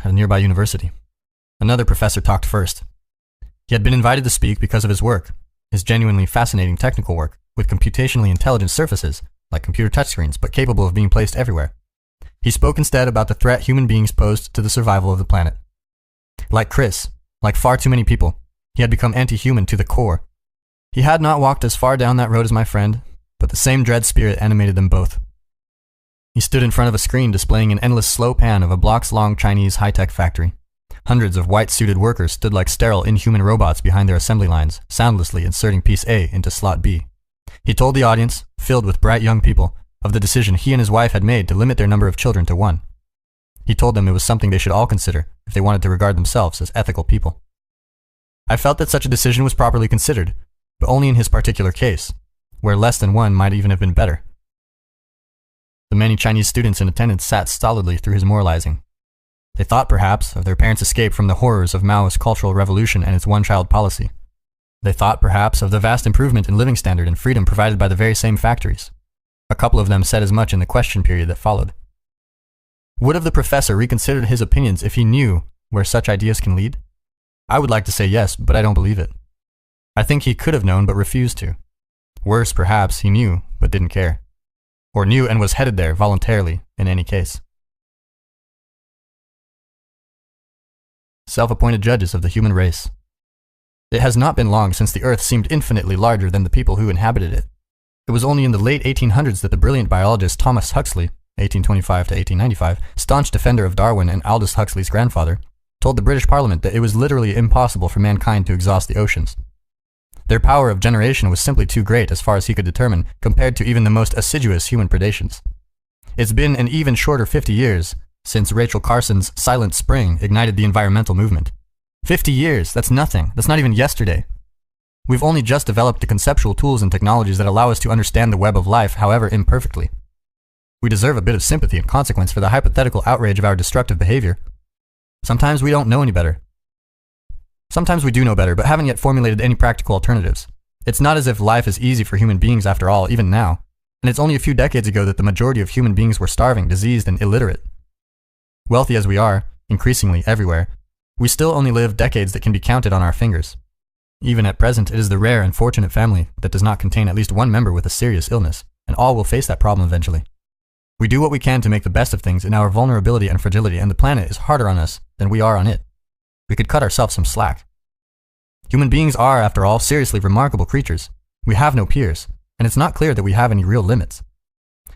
at a nearby university. Another professor talked first. He had been invited to speak because of his work, his genuinely fascinating technical work, with computationally intelligent surfaces, like computer touchscreens, but capable of being placed everywhere. He spoke instead about the threat human beings posed to the survival of the planet. Like Chris, like far too many people, he had become anti-human to the core. He had not walked as far down that road as my friend, but the same dread spirit animated them both. He stood in front of a screen displaying an endless slow pan of a blocks-long Chinese high-tech factory. Hundreds of white-suited workers stood like sterile, inhuman robots behind their assembly lines, soundlessly inserting piece A into slot B. He told the audience, filled with bright young people, of the decision he and his wife had made to limit their number of children to 1. He told them it was something they should all consider if they wanted to regard themselves as ethical people. I felt that such a decision was properly considered, but only in his particular case, where less than 1 might even have been better. The many Chinese students in attendance sat stolidly through his moralizing. They thought, perhaps, of their parents' escape from the horrors of Maoist cultural revolution and its one-child policy. They thought, perhaps, of the vast improvement in living standard and freedom provided by the very same factories. A couple of them said as much in the question period that followed. Would have the professor reconsidered his opinions if he knew where such ideas can lead? I would like to say yes, but I don't believe it. I think he could have known but refused to. Worse, perhaps, he knew but didn't care. Or knew and was headed there voluntarily in any case. Self-appointed judges of the human race. It has not been long since the Earth seemed infinitely larger than the people who inhabited it. It was only in the late 1800s that the brilliant biologist Thomas Huxley, 1825 to 1895, staunch defender of Darwin and Aldous Huxley's grandfather, told the British Parliament that it was literally impossible for mankind to exhaust the oceans. Their power of generation was simply too great as far as he could determine, compared to even the most assiduous human predations. It's been an even shorter 50 years since Rachel Carson's Silent Spring ignited the environmental movement. 50 years, that's nothing. That's not even yesterday. We've only just developed the conceptual tools and technologies that allow us to understand the web of life, however imperfectly. We deserve a bit of sympathy and consequence for the hypothetical outrage of our destructive behavior. Sometimes we don't know any better. Sometimes we do know better, but haven't yet formulated any practical alternatives. It's not as if life is easy for human beings after all, even now. And it's only a few decades ago that the majority of human beings were starving, diseased, and illiterate. Wealthy as we are, increasingly everywhere, we still only live decades that can be counted on our fingers. Even at present, it is the rare and fortunate family that does not contain at least one member with a serious illness, and all will face that problem eventually. We do what we can to make the best of things in our vulnerability and fragility, and the planet is harder on us than we are on it. We could cut ourselves some slack. Human beings are, after all, seriously remarkable creatures. We have no peers, and it's not clear that we have any real limits.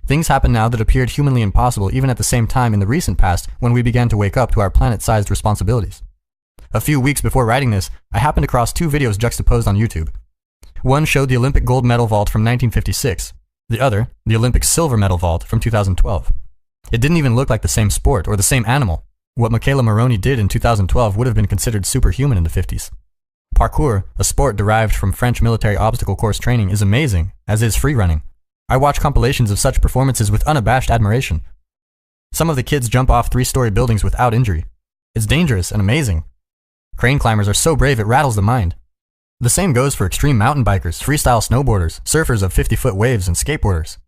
Things happen now that appeared humanly impossible even at the same time in the recent past when we began to wake up to our planet-sized responsibilities. A few weeks before writing this, I happened across 2 videos juxtaposed on YouTube. One showed the Olympic gold medal vault from 1956, the other, the Olympic silver medal vault from 2012. It didn't even look like the same sport or the same animal. What Michaela Maroney did in 2012 would have been considered superhuman in the 50s. Parkour, a sport derived from French military obstacle course training, is amazing, as is free running. I watch compilations of such performances with unabashed admiration. Some of the kids jump off 3-story buildings without injury. It's dangerous and amazing. Crane climbers are so brave it rattles the mind. The same goes for extreme mountain bikers, freestyle snowboarders, surfers of 50-foot waves, and skateboarders.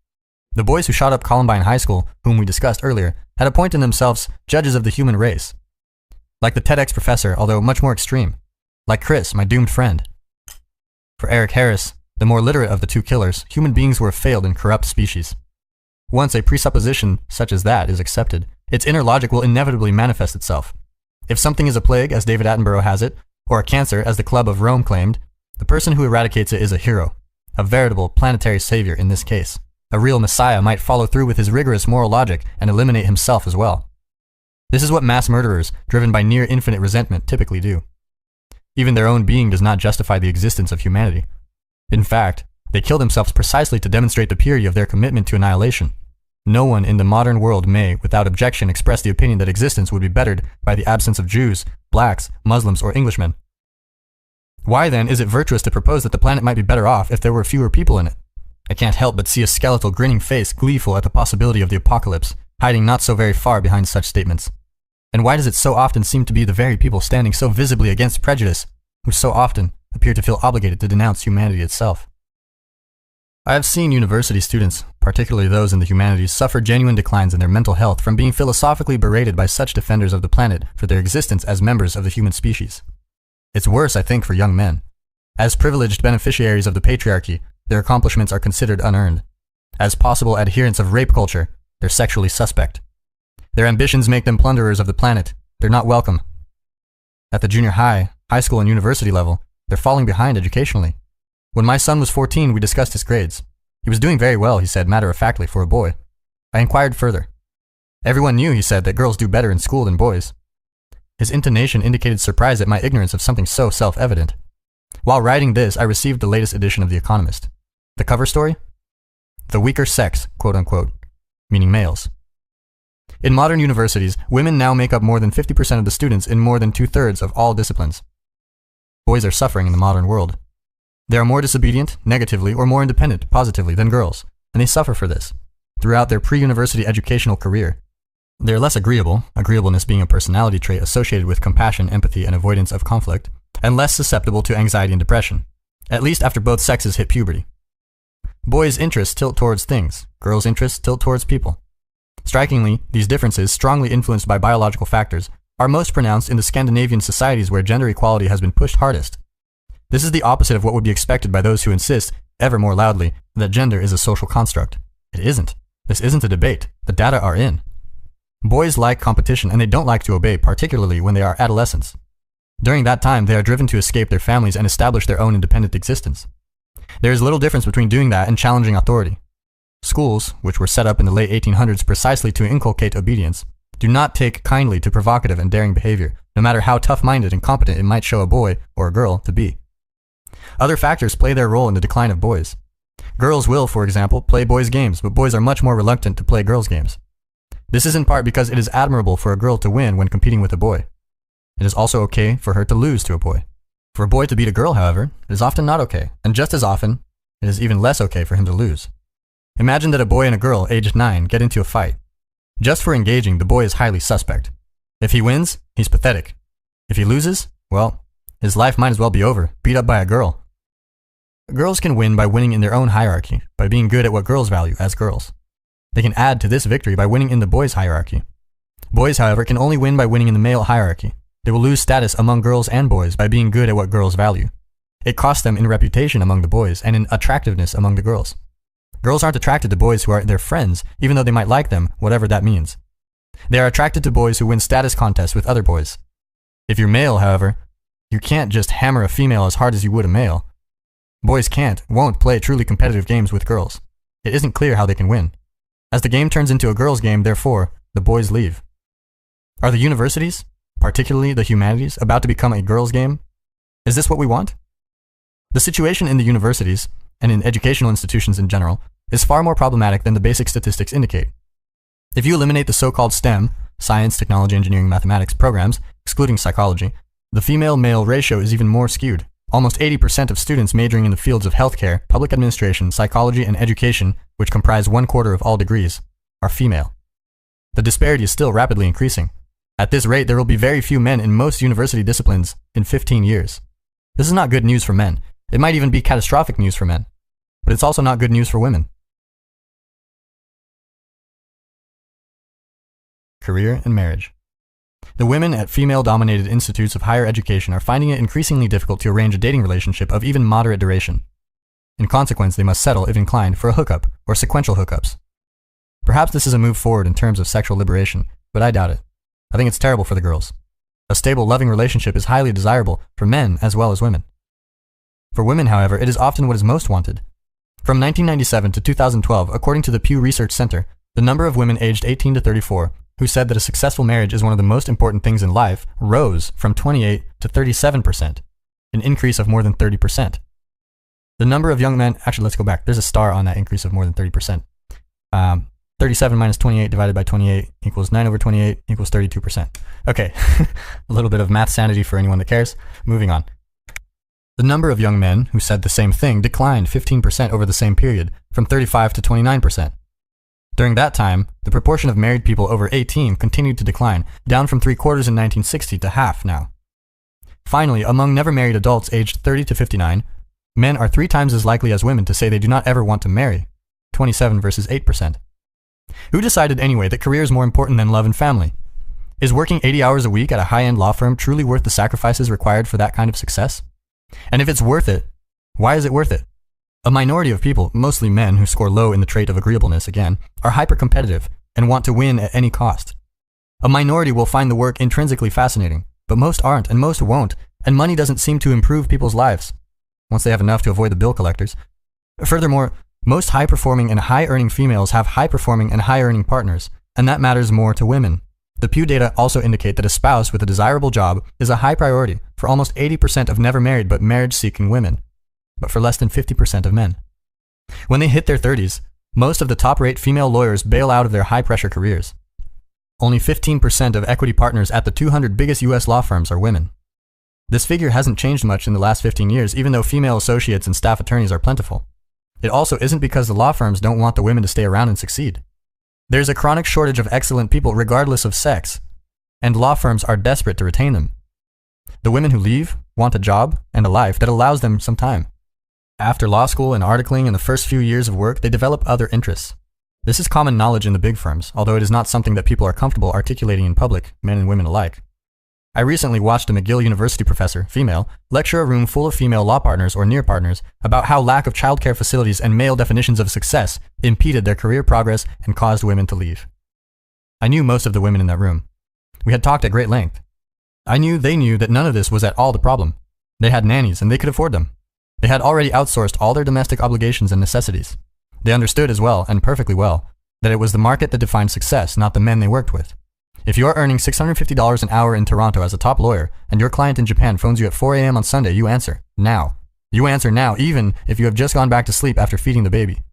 The boys who shot up Columbine High School, whom we discussed earlier, had appointed themselves judges of the human race. Like the TEDx professor, although much more extreme. Like Chris, my doomed friend. For Eric Harris, the more literate of the 2 killers, human beings were a failed and corrupt species. Once a presupposition such as that is accepted, its inner logic will inevitably manifest itself. If something is a plague, as David Attenborough has it, or a cancer, as the Club of Rome claimed, the person who eradicates it is a hero, a veritable planetary savior in this case. A real messiah might follow through with his rigorous moral logic and eliminate himself as well. This is what mass murderers, driven by near infinite resentment, typically do. Even their own being does not justify the existence of humanity. In fact, they kill themselves precisely to demonstrate the purity of their commitment to annihilation. No one in the modern world may, without objection, express the opinion that existence would be bettered by the absence of Jews, blacks, Muslims, or Englishmen. Why then is it virtuous to propose that the planet might be better off if there were fewer people in it? I can't help but see a skeletal grinning face gleeful at the possibility of the apocalypse, hiding not so very far behind such statements. And why does it so often seem to be the very people standing so visibly against prejudice, who so often appear to feel obligated to denounce humanity itself? I have seen university students, particularly those in the humanities, suffer genuine declines in their mental health from being philosophically berated by such defenders of the planet for their existence as members of the human species. It's worse, I think, for young men. As privileged beneficiaries of the patriarchy, their accomplishments are considered unearned. As possible adherents of rape culture, they're sexually suspect. Their ambitions make them plunderers of the planet. They're not welcome. At the junior high school and university level, they're falling behind educationally. When my son was 14, we discussed his grades. He was doing very well, he said matter-of-factly, for a boy. I inquired further. Everyone knew, he said, that girls do better in school than boys. His intonation indicated surprise at my ignorance of something so self-evident. While writing this, I received the latest edition of The Economist. The cover story? The weaker sex, quote-unquote, meaning males. In modern universities, women now make up more than 50% of the students in more than 2/3 of all disciplines. Boys are suffering in the modern world. They are more disobedient, negatively, or more independent, positively, than girls, and they suffer for this throughout their pre-university educational career. They are less agreeable, agreeableness being a personality trait associated with compassion, empathy, and avoidance of conflict, and less susceptible to anxiety and depression, at least after both sexes hit puberty. Boys' interests tilt towards things, girls' interests tilt towards people. Strikingly, these differences, strongly influenced by biological factors, are most pronounced in the Scandinavian societies where gender equality has been pushed hardest. This is the opposite of what would be expected by those who insist, ever more loudly, that gender is a social construct. It isn't. This isn't a debate. The data are in. Boys like competition and they don't like to obey, particularly when they are adolescents. During that time, they are driven to escape their families and establish their own independent existence. There is little difference between doing that and challenging authority. Schools, which were set up in the late 1800s precisely to inculcate obedience, do not take kindly to provocative and daring behavior, no matter how tough-minded and competent it might show a boy or a girl to be. Other factors play their role in the decline of boys. Girls will, for example, play boys' games, but boys are much more reluctant to play girls' games. This is in part because it is admirable for a girl to win when competing with a boy. It is also okay for her to lose to a boy. For a boy to beat a girl, however, it is often not okay, and just as often, it is even less okay for him to lose. Imagine that a boy and a girl, aged 9, get into a fight. Just for engaging, the boy is highly suspect. If he wins, he's pathetic. If he loses, well, his life might as well be over, beat up by a girl. Girls can win by winning in their own hierarchy, by being good at what girls value as girls. They can add to this victory by winning in the boys' hierarchy. Boys, however, can only win by winning in the male hierarchy. They will lose status among girls and boys by being good at what girls value. It costs them in reputation among the boys and in attractiveness among the girls. Girls aren't attracted to boys who are their friends, even though they might like them, whatever that means. They are attracted to boys who win status contests with other boys. If you're male, however, you can't just hammer a female as hard as you would a male. Boys won't play truly competitive games with girls. It isn't clear how they can win. As the game turns into a girls' game, therefore, the boys leave. Are the universities, particularly the humanities, about to become a girls' game? Is this what we want? The situation in the universities, and in educational institutions in general, is far more problematic than the basic statistics indicate. If you eliminate the so-called STEM, science, technology, engineering, mathematics programs, excluding psychology, the female-male ratio is even more skewed. Almost 80% of students majoring in the fields of healthcare, public administration, psychology, and education, which comprise 1/4 of all degrees, are female. The disparity is still rapidly increasing. At this rate, there will be very few men in most university disciplines in 15 years. This is not good news for men. It might even be catastrophic news for men. But it's also not good news for women. Career and marriage. The women at female-dominated institutes of higher education are finding it increasingly difficult to arrange a dating relationship of even moderate duration. In consequence, they must settle, if inclined, for a hookup or sequential hookups. Perhaps this is a move forward in terms of sexual liberation, but I doubt it. I think it's terrible for the girls. A stable, loving relationship is highly desirable for men as well as women. For women, however, it is often what is most wanted. From 1997 to 2012, according to the Pew Research Center, the number of women aged 18 to 34 who said that a successful marriage is one of the most important things in life rose from 28 to 37%, an increase of more than 30%. The number of young men, actually let's go back, there's a star on that increase of more than 30%. 37 minus 28 divided by 28 equals 9 over 28 equals 32%. Okay, a little bit of math sanity for anyone that cares. Moving on. The number of young men who said the same thing declined 15% over the same period, from 35 to 29%. During that time, the proportion of married people over 18 continued to decline, down from 3/4 in 1960 to half now. Finally, among never married adults aged 30 to 59, Men are 3 times as likely as women to say they do not ever want to marry, 27 versus 8%. Who decided anyway that career is more important than love and family? Is working 80 hours a week at a high-end law firm truly worth the sacrifices required for that kind of success? And if it's worth it, why is it worth it? A minority of people, mostly men who score low in the trait of agreeableness again, are hyper-competitive and want to win at any cost. A minority will find the work intrinsically fascinating, but most aren't and most won't, and money doesn't seem to improve people's lives once they have enough to avoid the bill collectors. Furthermore, most high-performing and high-earning females have high-performing and high-earning partners, and that matters more to women. The Pew data also indicate that a spouse with a desirable job is a high priority for almost 80% of never married but marriage-seeking women, but for less than 50% of men. When they hit their 30s, most of the top-rate female lawyers bail out of their high-pressure careers. Only 15% of equity partners at the 200 biggest US law firms are women. This figure hasn't changed much in the last 15 years, even though female associates and staff attorneys are plentiful. It also isn't because the law firms don't want the women to stay around and succeed. There's a chronic shortage of excellent people regardless of sex, and law firms are desperate to retain them. The women who leave want a job and a life that allows them some time. After law school and articling in the first few years of work, they develop other interests. This is common knowledge in the big firms, although it is not something that people are comfortable articulating in public, men and women alike. I recently watched a McGill University professor, female, lecture a room full of female law partners or near partners about how lack of childcare facilities and male definitions of success impeded their career progress and caused women to leave. I knew most of the women in that room. We had talked at great length. I knew they knew that none of this was at all the problem. They had nannies and they could afford them. They had already outsourced all their domestic obligations and necessities. They understood as well, and perfectly well, that it was the market that defined success, not the men they worked with. If you are earning $650 an hour in Toronto as a top lawyer, and your client in Japan phones you at 4 a.m. on Sunday, you answer now. You answer now, even if you have just gone back to sleep after feeding the baby.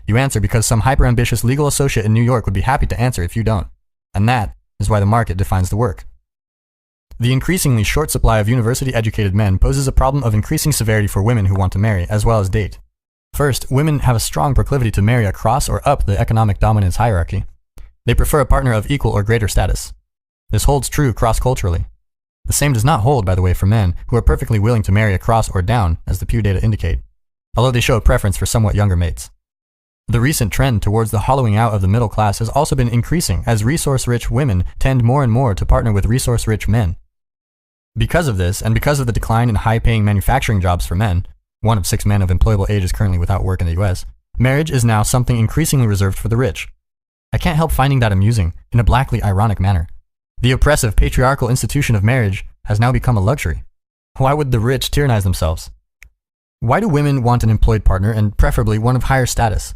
You answer because some hyper-ambitious legal associate in New York would be happy to answer if you don't. And that is why the market defines the work. The increasingly short supply of university-educated men poses a problem of increasing severity for women who want to marry, as well as date. First, women have a strong proclivity to marry across or up the economic dominance hierarchy. They prefer a partner of equal or greater status. This holds true cross-culturally. The same does not hold, by the way, for men who are perfectly willing to marry across or down, as the Pew data indicate, although they show a preference for somewhat younger mates. The recent trend towards the hollowing out of the middle class has also been increasing as resource-rich women tend more and more to partner with resource-rich men. Because of this, and because of the decline in high-paying manufacturing jobs for men, 1 of 6 men of employable age is currently without work in the US, marriage is now something increasingly reserved for the rich. I can't help finding that amusing, in a blackly ironic manner. The oppressive patriarchal institution of marriage has now become a luxury. Why would the rich tyrannize themselves? Why do women want an employed partner, and preferably one of higher status?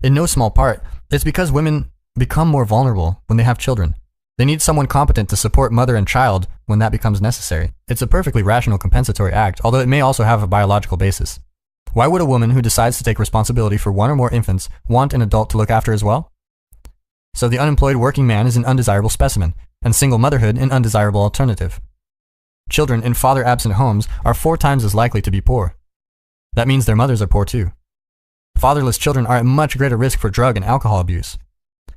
In no small part, it's because women become more vulnerable when they have children. They need someone competent to support mother and child when that becomes necessary. It's a perfectly rational compensatory act, although it may also have a biological basis. Why would a woman who decides to take responsibility for 1 or more infants want an adult to look after as well? So the unemployed working man is an undesirable specimen, and single motherhood an undesirable alternative. Children in father-absent homes are 4 times as likely to be poor. That means their mothers are poor too. Fatherless children are at much greater risk for drug and alcohol abuse.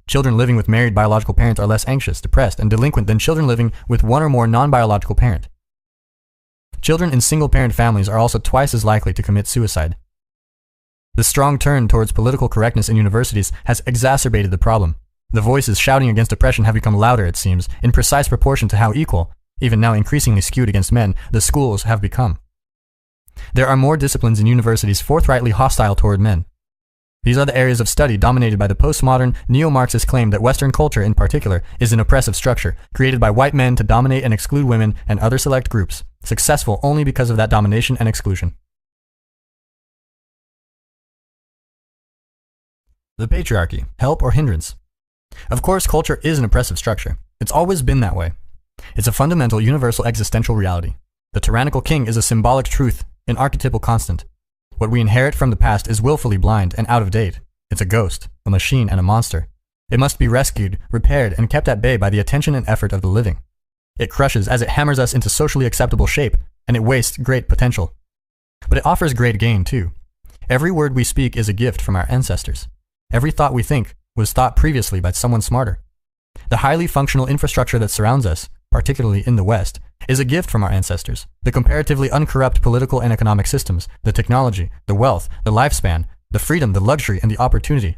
Children living with married biological parents are less anxious, depressed, and delinquent than children living with 1 or more non-biological parent. Children in single-parent families are also twice as likely to commit suicide. The strong turn towards political correctness in universities has exacerbated the problem. The voices shouting against oppression have become louder, it seems, in precise proportion to how equal, even now increasingly skewed against men, the schools have become. There are more disciplines in universities forthrightly hostile toward men. These are the areas of study dominated by the postmodern, neo-Marxist claim that Western culture in particular is an oppressive structure, created by white men to dominate and exclude women and other select groups, successful only because of that domination and exclusion. The patriarchy, help or hindrance? Of course, culture is an oppressive structure. It's always been that way. It's a fundamental universal existential reality. The tyrannical king is a symbolic truth, an archetypal constant. What we inherit from the past is willfully blind and out of date. It's a ghost, a machine, and a monster. It must be rescued, repaired, and kept at bay by the attention and effort of the living. It crushes as it hammers us into socially acceptable shape, and it wastes great potential. But it offers great gain, too. Every word we speak is a gift from our ancestors. Every thought we think was thought previously by someone smarter. The highly functional infrastructure that surrounds us, particularly in the West, is a gift from our ancestors. The comparatively uncorrupt political and economic systems, the technology, the wealth, the lifespan, the freedom, the luxury, and the opportunity.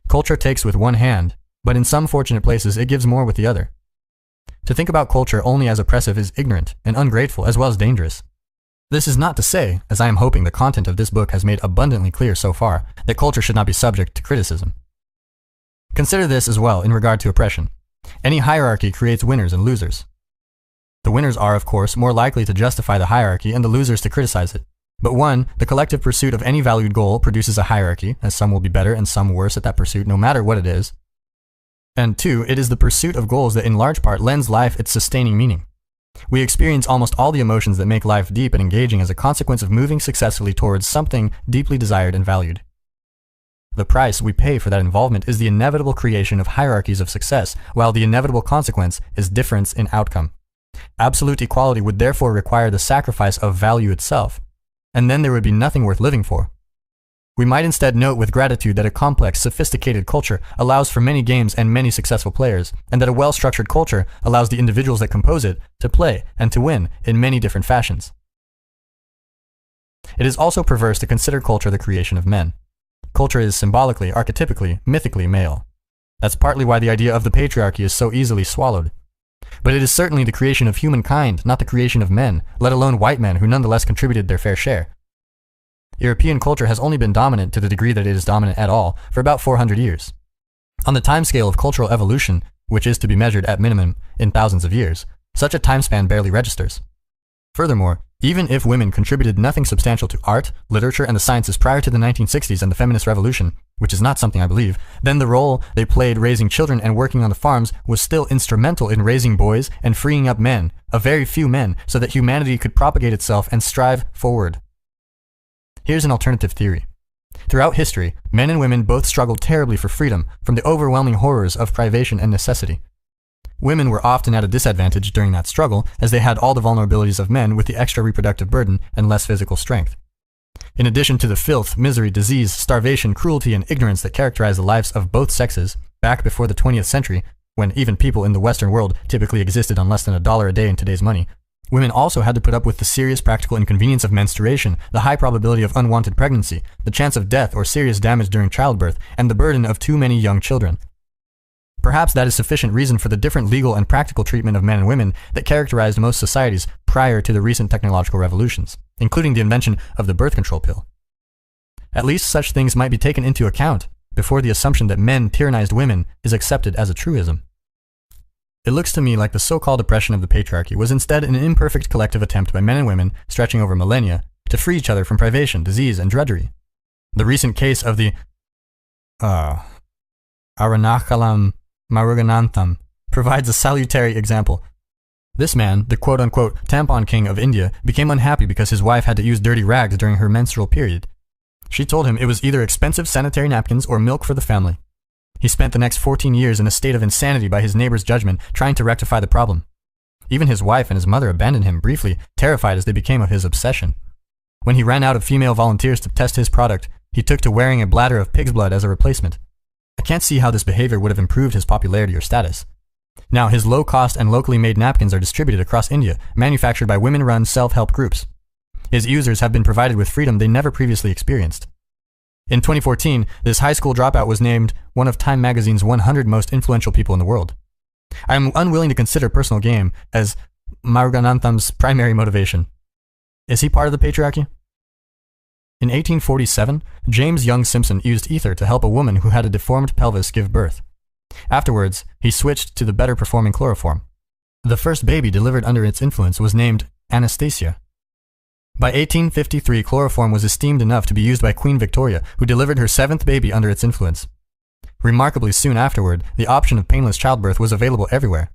Culture takes with one hand, but in some fortunate places it gives more with the other. To think about culture only as oppressive is ignorant and ungrateful as well as dangerous. This is not to say, as I am hoping the content of this book has made abundantly clear so far, that culture should not be subject to criticism. Consider this as well in regard to oppression. Any hierarchy creates winners and losers. The winners are, of course, more likely to justify the hierarchy and the losers to criticize it. But one, the collective pursuit of any valued goal produces a hierarchy, as some will be better and some worse at that pursuit, no matter what it is. And two, it is the pursuit of goals that in large part lends life its sustaining meaning. We experience almost all the emotions that make life deep and engaging as a consequence of moving successfully towards something deeply desired and valued. The price we pay for that involvement is the inevitable creation of hierarchies of success, while the inevitable consequence is difference in outcome. Absolute equality would therefore require the sacrifice of value itself, and then there would be nothing worth living for. We might instead note with gratitude that a complex, sophisticated culture allows for many games and many successful players, and that a well-structured culture allows the individuals that compose it to play and to win in many different fashions. It is also perverse to consider culture the creation of men. Culture is symbolically, archetypically, mythically male. That's partly why the idea of the patriarchy is so easily swallowed. But it is certainly the creation of humankind, not the creation of men, let alone white men who nonetheless contributed their fair share. European culture has only been dominant to the degree that it is dominant at all for about 400 years. On the timescale of cultural evolution, which is to be measured at minimum in thousands of years, such a timespan barely registers. Furthermore, even if women contributed nothing substantial to art, literature, and the sciences prior to the 1960s and the feminist revolution, which is not something I believe, then the role they played raising children and working on the farms was still instrumental in raising boys and freeing up men, a very few men, so that humanity could propagate itself and strive forward. Here's an alternative theory. Throughout history, men and women both struggled terribly for freedom from the overwhelming horrors of privation and necessity. Women were often at a disadvantage during that struggle, as they had all the vulnerabilities of men with the extra reproductive burden and less physical strength. In addition to the filth, misery, disease, starvation, cruelty, and ignorance that characterized the lives of both sexes, back before the 20th century, when even people in the Western world typically existed on less than $1 a day in today's money, women also had to put up with the serious practical inconvenience of menstruation, the high probability of unwanted pregnancy, the chance of death or serious damage during childbirth, and the burden of too many young children. Perhaps that is sufficient reason for the different legal and practical treatment of men and women that characterized most societies prior to the recent technological revolutions, including the invention of the birth control pill. At least such things might be taken into account before the assumption that men tyrannized women is accepted as a truism. It looks to me like the so-called oppression of the patriarchy was instead an imperfect collective attempt by men and women, stretching over millennia, to free each other from privation, disease, and drudgery. The recent case of the Aranakalam Maruganantham provides a salutary example. This man, the quote-unquote tampon king of India, became unhappy because his wife had to use dirty rags during her menstrual period. She told him it was either expensive sanitary napkins or milk for the family. He spent the next 14 years in a state of insanity by his neighbor's judgment, trying to rectify the problem. Even his wife and his mother abandoned him briefly, terrified as they became of his obsession. When he ran out of female volunteers to test his product, he took to wearing a bladder of pig's blood as a replacement. I can't see how this behavior would have improved his popularity or status. Now, his low-cost and locally made napkins are distributed across India, manufactured by women-run self-help groups. His users have been provided with freedom they never previously experienced. In 2014, this high school dropout was named one of Time magazine's 100 most influential people in the world. I am unwilling to consider personal gain as Maruganantham's primary motivation. Is he part of the patriarchy? In 1847, James Young Simpson used ether to help a woman who had a deformed pelvis give birth. Afterwards, he switched to the better-performing chloroform. The first baby delivered under its influence was named Anastasia. By 1853, chloroform was esteemed enough to be used by Queen Victoria, who delivered her 7th baby under its influence. Remarkably soon afterward, the option of painless childbirth was available everywhere.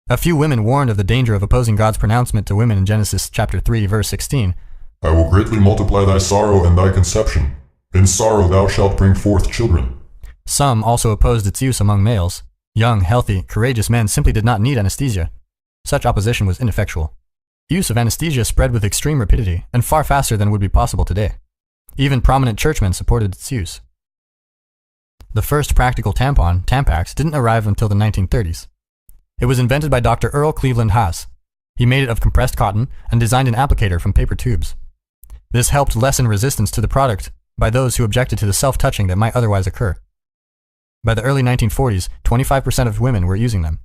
A few women warned of the danger of opposing God's pronouncement to women in Genesis chapter 3, verse 16. I will greatly multiply thy sorrow and thy conception. In sorrow thou shalt bring forth children. Some also opposed its use among males. Young, healthy, courageous men simply did not need anesthesia. Such opposition was ineffectual. Use of anesthesia spread with extreme rapidity and far faster than would be possible today. Even prominent churchmen supported its use. The first practical tampon, Tampax, didn't arrive until the 1930s. It was invented by Dr. Earl Cleveland Haas. He made it of compressed cotton and designed an applicator from paper tubes. This helped lessen resistance to the product by those who objected to the self-touching that might otherwise occur. By the early 1940s, 25% of women were using them.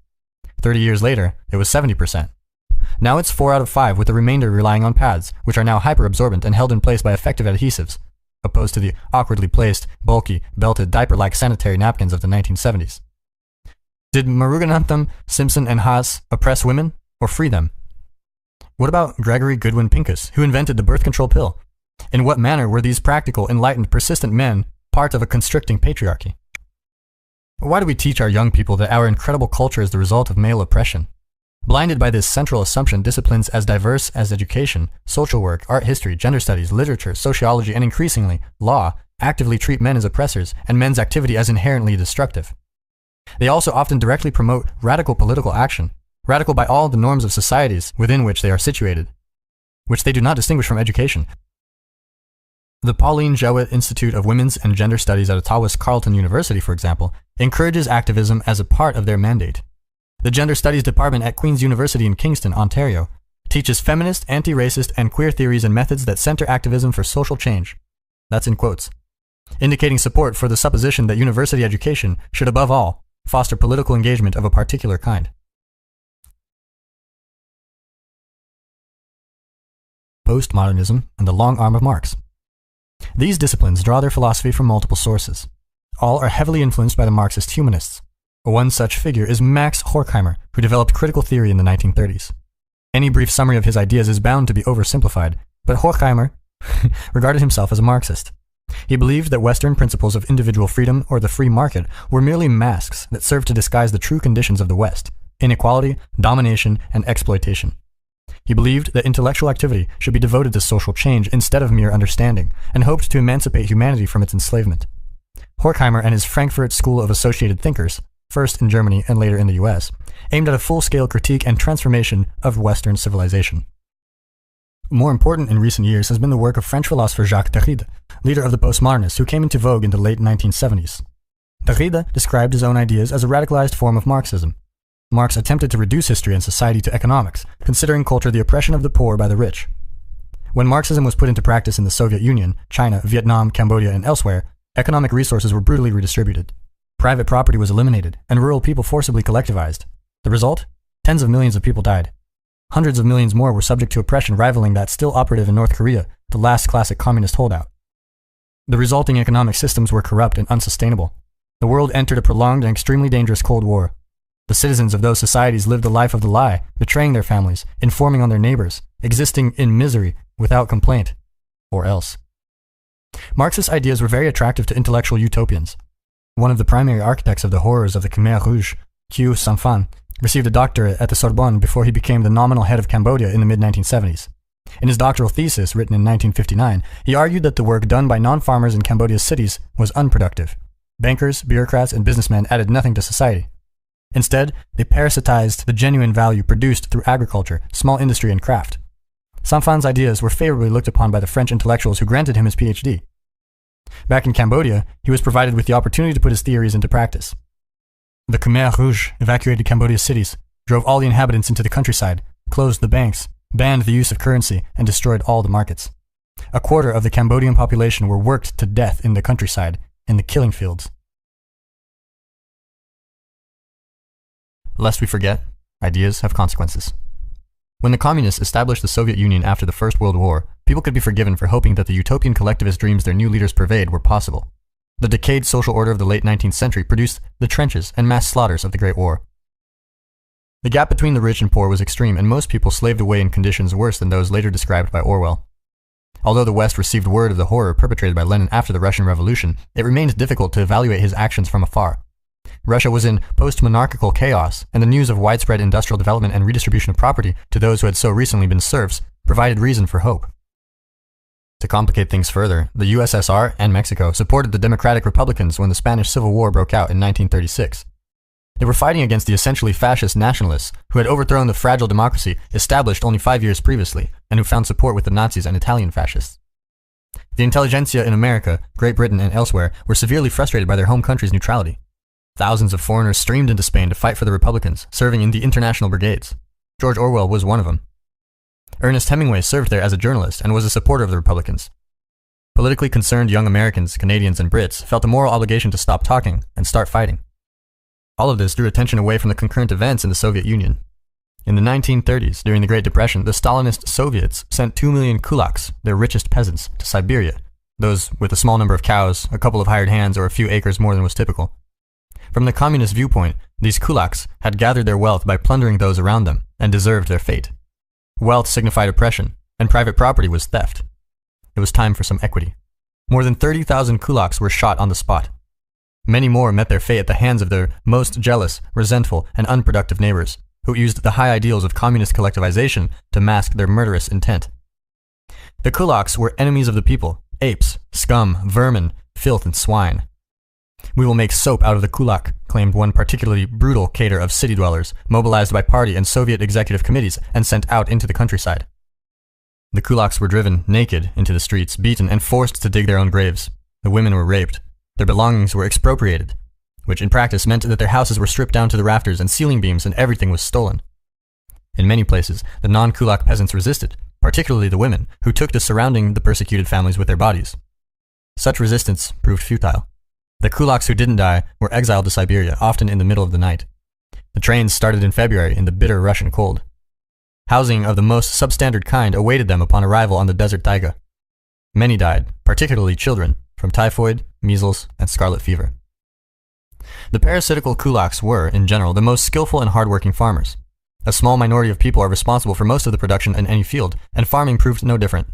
30 years later, it was 70%. Now it's 4 out of 5, with the remainder relying on pads, which are now hyper-absorbent and held in place by effective adhesives, opposed to the awkwardly placed, bulky, belted, diaper-like sanitary napkins of the 1970s. Did Muruganathan, Simpson, and Haas oppress women or free them? What about Gregory Goodwin Pincus, who invented the birth control pill? In what manner were these practical, enlightened, persistent men part of a constricting patriarchy? Why do we teach our young people that our incredible culture is the result of male oppression? Blinded by this central assumption, disciplines as diverse as education, social work, art history, gender studies, literature, sociology, and increasingly, law, actively treat men as oppressors and men's activity as inherently destructive. They also often directly promote radical political action, radical by all the norms of societies within which they are situated, which they do not distinguish from education. The Pauline Jewett Institute of Women's and Gender Studies at Ottawa's Carleton University, for example, encourages activism as a part of their mandate. The Gender Studies Department at Queen's University in Kingston, Ontario, teaches feminist, anti-racist, and queer theories and methods that center activism for social change. That's in quotes, indicating support for the supposition that university education should above all foster political engagement of a particular kind. Postmodernism and the long arm of Marx. These disciplines draw their philosophy from multiple sources. All are heavily influenced by the Marxist humanists. One such figure is Max Horkheimer, who developed critical theory in the 1930s. Any brief summary of his ideas is bound to be oversimplified, but Horkheimer regarded himself as a Marxist. He believed that Western principles of individual freedom or the free market were merely masks that served to disguise the true conditions of the West: inequality, domination, and exploitation. He believed that intellectual activity should be devoted to social change instead of mere understanding, and hoped to emancipate humanity from its enslavement. Horkheimer and his Frankfurt School of Associated Thinkers, first in Germany and later in the US, aimed at a full-scale critique and transformation of Western civilization. More important in recent years has been the work of French philosopher Jacques Derrida, leader of the postmodernists who came into vogue in the late 1970s. Derrida described his own ideas as a radicalized form of Marxism. Marx attempted to reduce history and society to economics, considering culture the oppression of the poor by the rich. When Marxism was put into practice in the Soviet Union, China, Vietnam, Cambodia, and elsewhere, economic resources were brutally redistributed. Private property was eliminated, and rural people forcibly collectivized. The result? Tens of millions of people died. Hundreds of millions more were subject to oppression rivaling that still operative in North Korea, the last classic communist holdout. The resulting economic systems were corrupt and unsustainable. The world entered a prolonged and extremely dangerous Cold War. The citizens of those societies lived a life of the lie, betraying their families, informing on their neighbors, existing in misery without complaint, or else. Marxist ideas were very attractive to intellectual utopians. One of the primary architects of the horrors of the Khmer Rouge, Khieu Samphan, received a doctorate at the Sorbonne before he became the nominal head of Cambodia in the mid-1970s. In his doctoral thesis, written in 1959, he argued that the work done by non-farmers in Cambodia's cities was unproductive. Bankers, bureaucrats, and businessmen added nothing to society. Instead, they parasitized the genuine value produced through agriculture, small industry, and craft. Samphan's ideas were favorably looked upon by the French intellectuals who granted him his PhD. Back in Cambodia, he was provided with the opportunity to put his theories into practice. The Khmer Rouge evacuated Cambodia's cities, drove all the inhabitants into the countryside, closed the banks, banned the use of currency, and destroyed all the markets. A quarter of the Cambodian population were worked to death in the countryside, in the killing fields. Lest we forget, ideas have consequences. When the communists established the Soviet Union after the First World War, people could be forgiven for hoping that the utopian collectivist dreams their new leaders purveyed were possible. The decayed social order of the late 19th century produced the trenches and mass slaughters of the Great War. The gap between the rich and poor was extreme, and most people slaved away in conditions worse than those later described by Orwell. Although the West received word of the horror perpetrated by Lenin after the Russian Revolution, it remained difficult to evaluate his actions from afar. Russia was in post-monarchical chaos, and the news of widespread industrial development and redistribution of property to those who had so recently been serfs provided reason for hope. To complicate things further, the USSR and Mexico supported the Democratic Republicans when the Spanish Civil War broke out in 1936. They were fighting against the essentially fascist nationalists who had overthrown the fragile democracy established only 5 years previously and who found support with the Nazis and Italian fascists. The intelligentsia in America, Great Britain, and elsewhere were severely frustrated by their home country's neutrality. Thousands of foreigners streamed into Spain to fight for the Republicans, serving in the international brigades. George Orwell was one of them. Ernest Hemingway served there as a journalist and was a supporter of the Republicans. Politically concerned young Americans, Canadians, and Brits felt a moral obligation to stop talking and start fighting. All of this drew attention away from the concurrent events in the Soviet Union. In the 1930s, during the Great Depression, the Stalinist Soviets sent 2 million kulaks, their richest peasants, to Siberia, those with a small number of cows, a couple of hired hands, or a few acres more than was typical. From the communist viewpoint, these kulaks had gathered their wealth by plundering those around them and deserved their fate. Wealth signified oppression, and private property was theft. It was time for some equity. More than 30,000 kulaks were shot on the spot. Many more met their fate at the hands of their most jealous, resentful, and unproductive neighbors, who used the high ideals of communist collectivization to mask their murderous intent. The kulaks were enemies of the people, apes, scum, vermin, filth, and swine. "We will make soap out of the kulak," claimed one particularly brutal cater of city dwellers, mobilized by party and Soviet executive committees and sent out into the countryside. The kulaks were driven naked into the streets, beaten, and forced to dig their own graves. The women were raped. Their belongings were expropriated, which in practice meant that their houses were stripped down to the rafters and ceiling beams and everything was stolen. In many places, the non-kulak peasants resisted, particularly the women, who took to surrounding the persecuted families with their bodies. Such resistance proved futile. The kulaks who didn't die were exiled to Siberia, often in the middle of the night. The trains started in February in the bitter Russian cold. Housing of the most substandard kind awaited them upon arrival on the desert taiga. Many died, particularly children, from typhoid, measles, and scarlet fever. The parasitical kulaks were, in general, the most skillful and hardworking farmers. A small minority of people are responsible for most of the production in any field, and farming proved no different.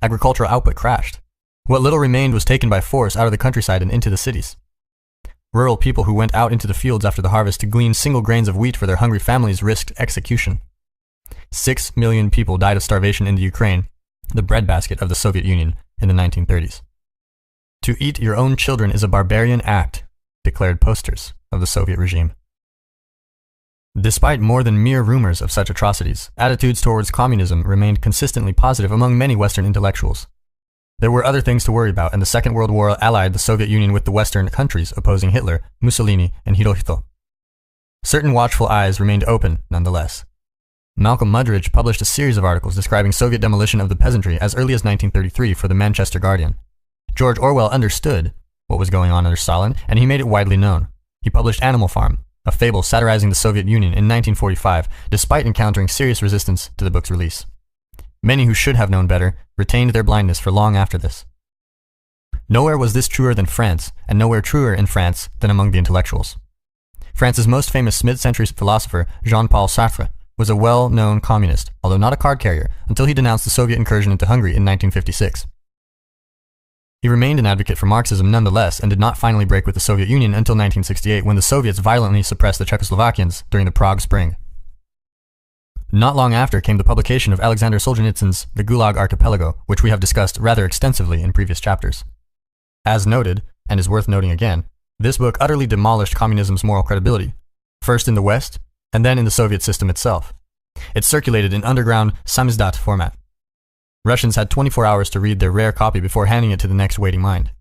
Agricultural output crashed. What little remained was taken by force out of the countryside and into the cities. Rural people who went out into the fields after the harvest to glean single grains of wheat for their hungry families risked execution. 6 million people died of starvation in the Ukraine, the breadbasket of the Soviet Union, in the 1930s. "To eat your own children is a barbarian act," declared posters of the Soviet regime. Despite more than mere rumors of such atrocities, attitudes towards communism remained consistently positive among many Western intellectuals. There were other things to worry about, and the Second World War allied the Soviet Union with the Western countries opposing Hitler, Mussolini, and Hirohito. Certain watchful eyes remained open, nonetheless. Malcolm Muggeridge published a series of articles describing Soviet demolition of the peasantry as early as 1933 for the Manchester Guardian. George Orwell understood what was going on under Stalin, and he made it widely known. He published Animal Farm, a fable satirizing the Soviet Union in 1945, despite encountering serious resistance to the book's release. Many who should have known better retained their blindness for long after this. Nowhere was this truer than France, and nowhere truer in France than among the intellectuals. France's most famous mid-century philosopher, Jean-Paul Sartre, was a well-known communist, although not a card carrier, until he denounced the Soviet incursion into Hungary in 1956. He remained an advocate for Marxism nonetheless and did not finally break with the Soviet Union until 1968, when the Soviets violently suppressed the Czechoslovakians during the Prague Spring. Not long after came the publication of Alexander Solzhenitsyn's The Gulag Archipelago, which we have discussed rather extensively in previous chapters. As noted, and is worth noting again, this book utterly demolished communism's moral credibility, first in the West, and then in the Soviet system itself. It circulated in underground samizdat format. Russians had 24 hours to read their rare copy before handing it to the next waiting mind.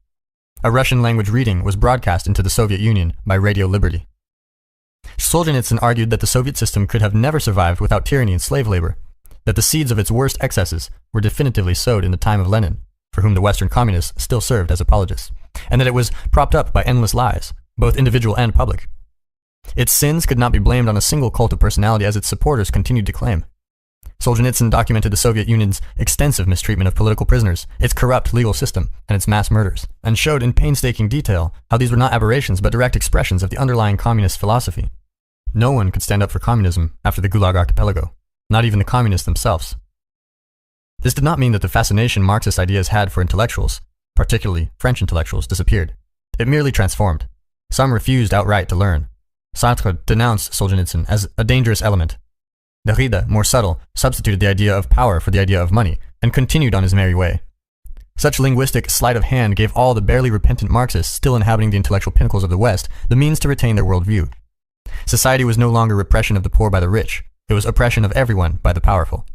A Russian-language reading was broadcast into the Soviet Union by Radio Liberty. Solzhenitsyn argued that the Soviet system could have never survived without tyranny and slave labor, that the seeds of its worst excesses were definitively sowed in the time of Lenin, for whom the Western communists still served as apologists, and that it was propped up by endless lies, both individual and public. Its sins could not be blamed on a single cult of personality, as its supporters continued to claim. Solzhenitsyn documented the Soviet Union's extensive mistreatment of political prisoners, its corrupt legal system, and its mass murders, and showed in painstaking detail how these were not aberrations but direct expressions of the underlying communist philosophy. No one could stand up for communism after the Gulag Archipelago, not even the communists themselves. This did not mean that the fascination Marxist ideas had for intellectuals, particularly French intellectuals, disappeared. It merely transformed. Some refused outright to learn. Sartre denounced Solzhenitsyn as a dangerous element. Derrida, more subtle, substituted the idea of power for the idea of money, and continued on his merry way. Such linguistic sleight of hand gave all the barely repentant Marxists still inhabiting the intellectual pinnacles of the West the means to retain their worldview. Society was no longer repression of the poor by the rich, it was oppression of everyone by the powerful.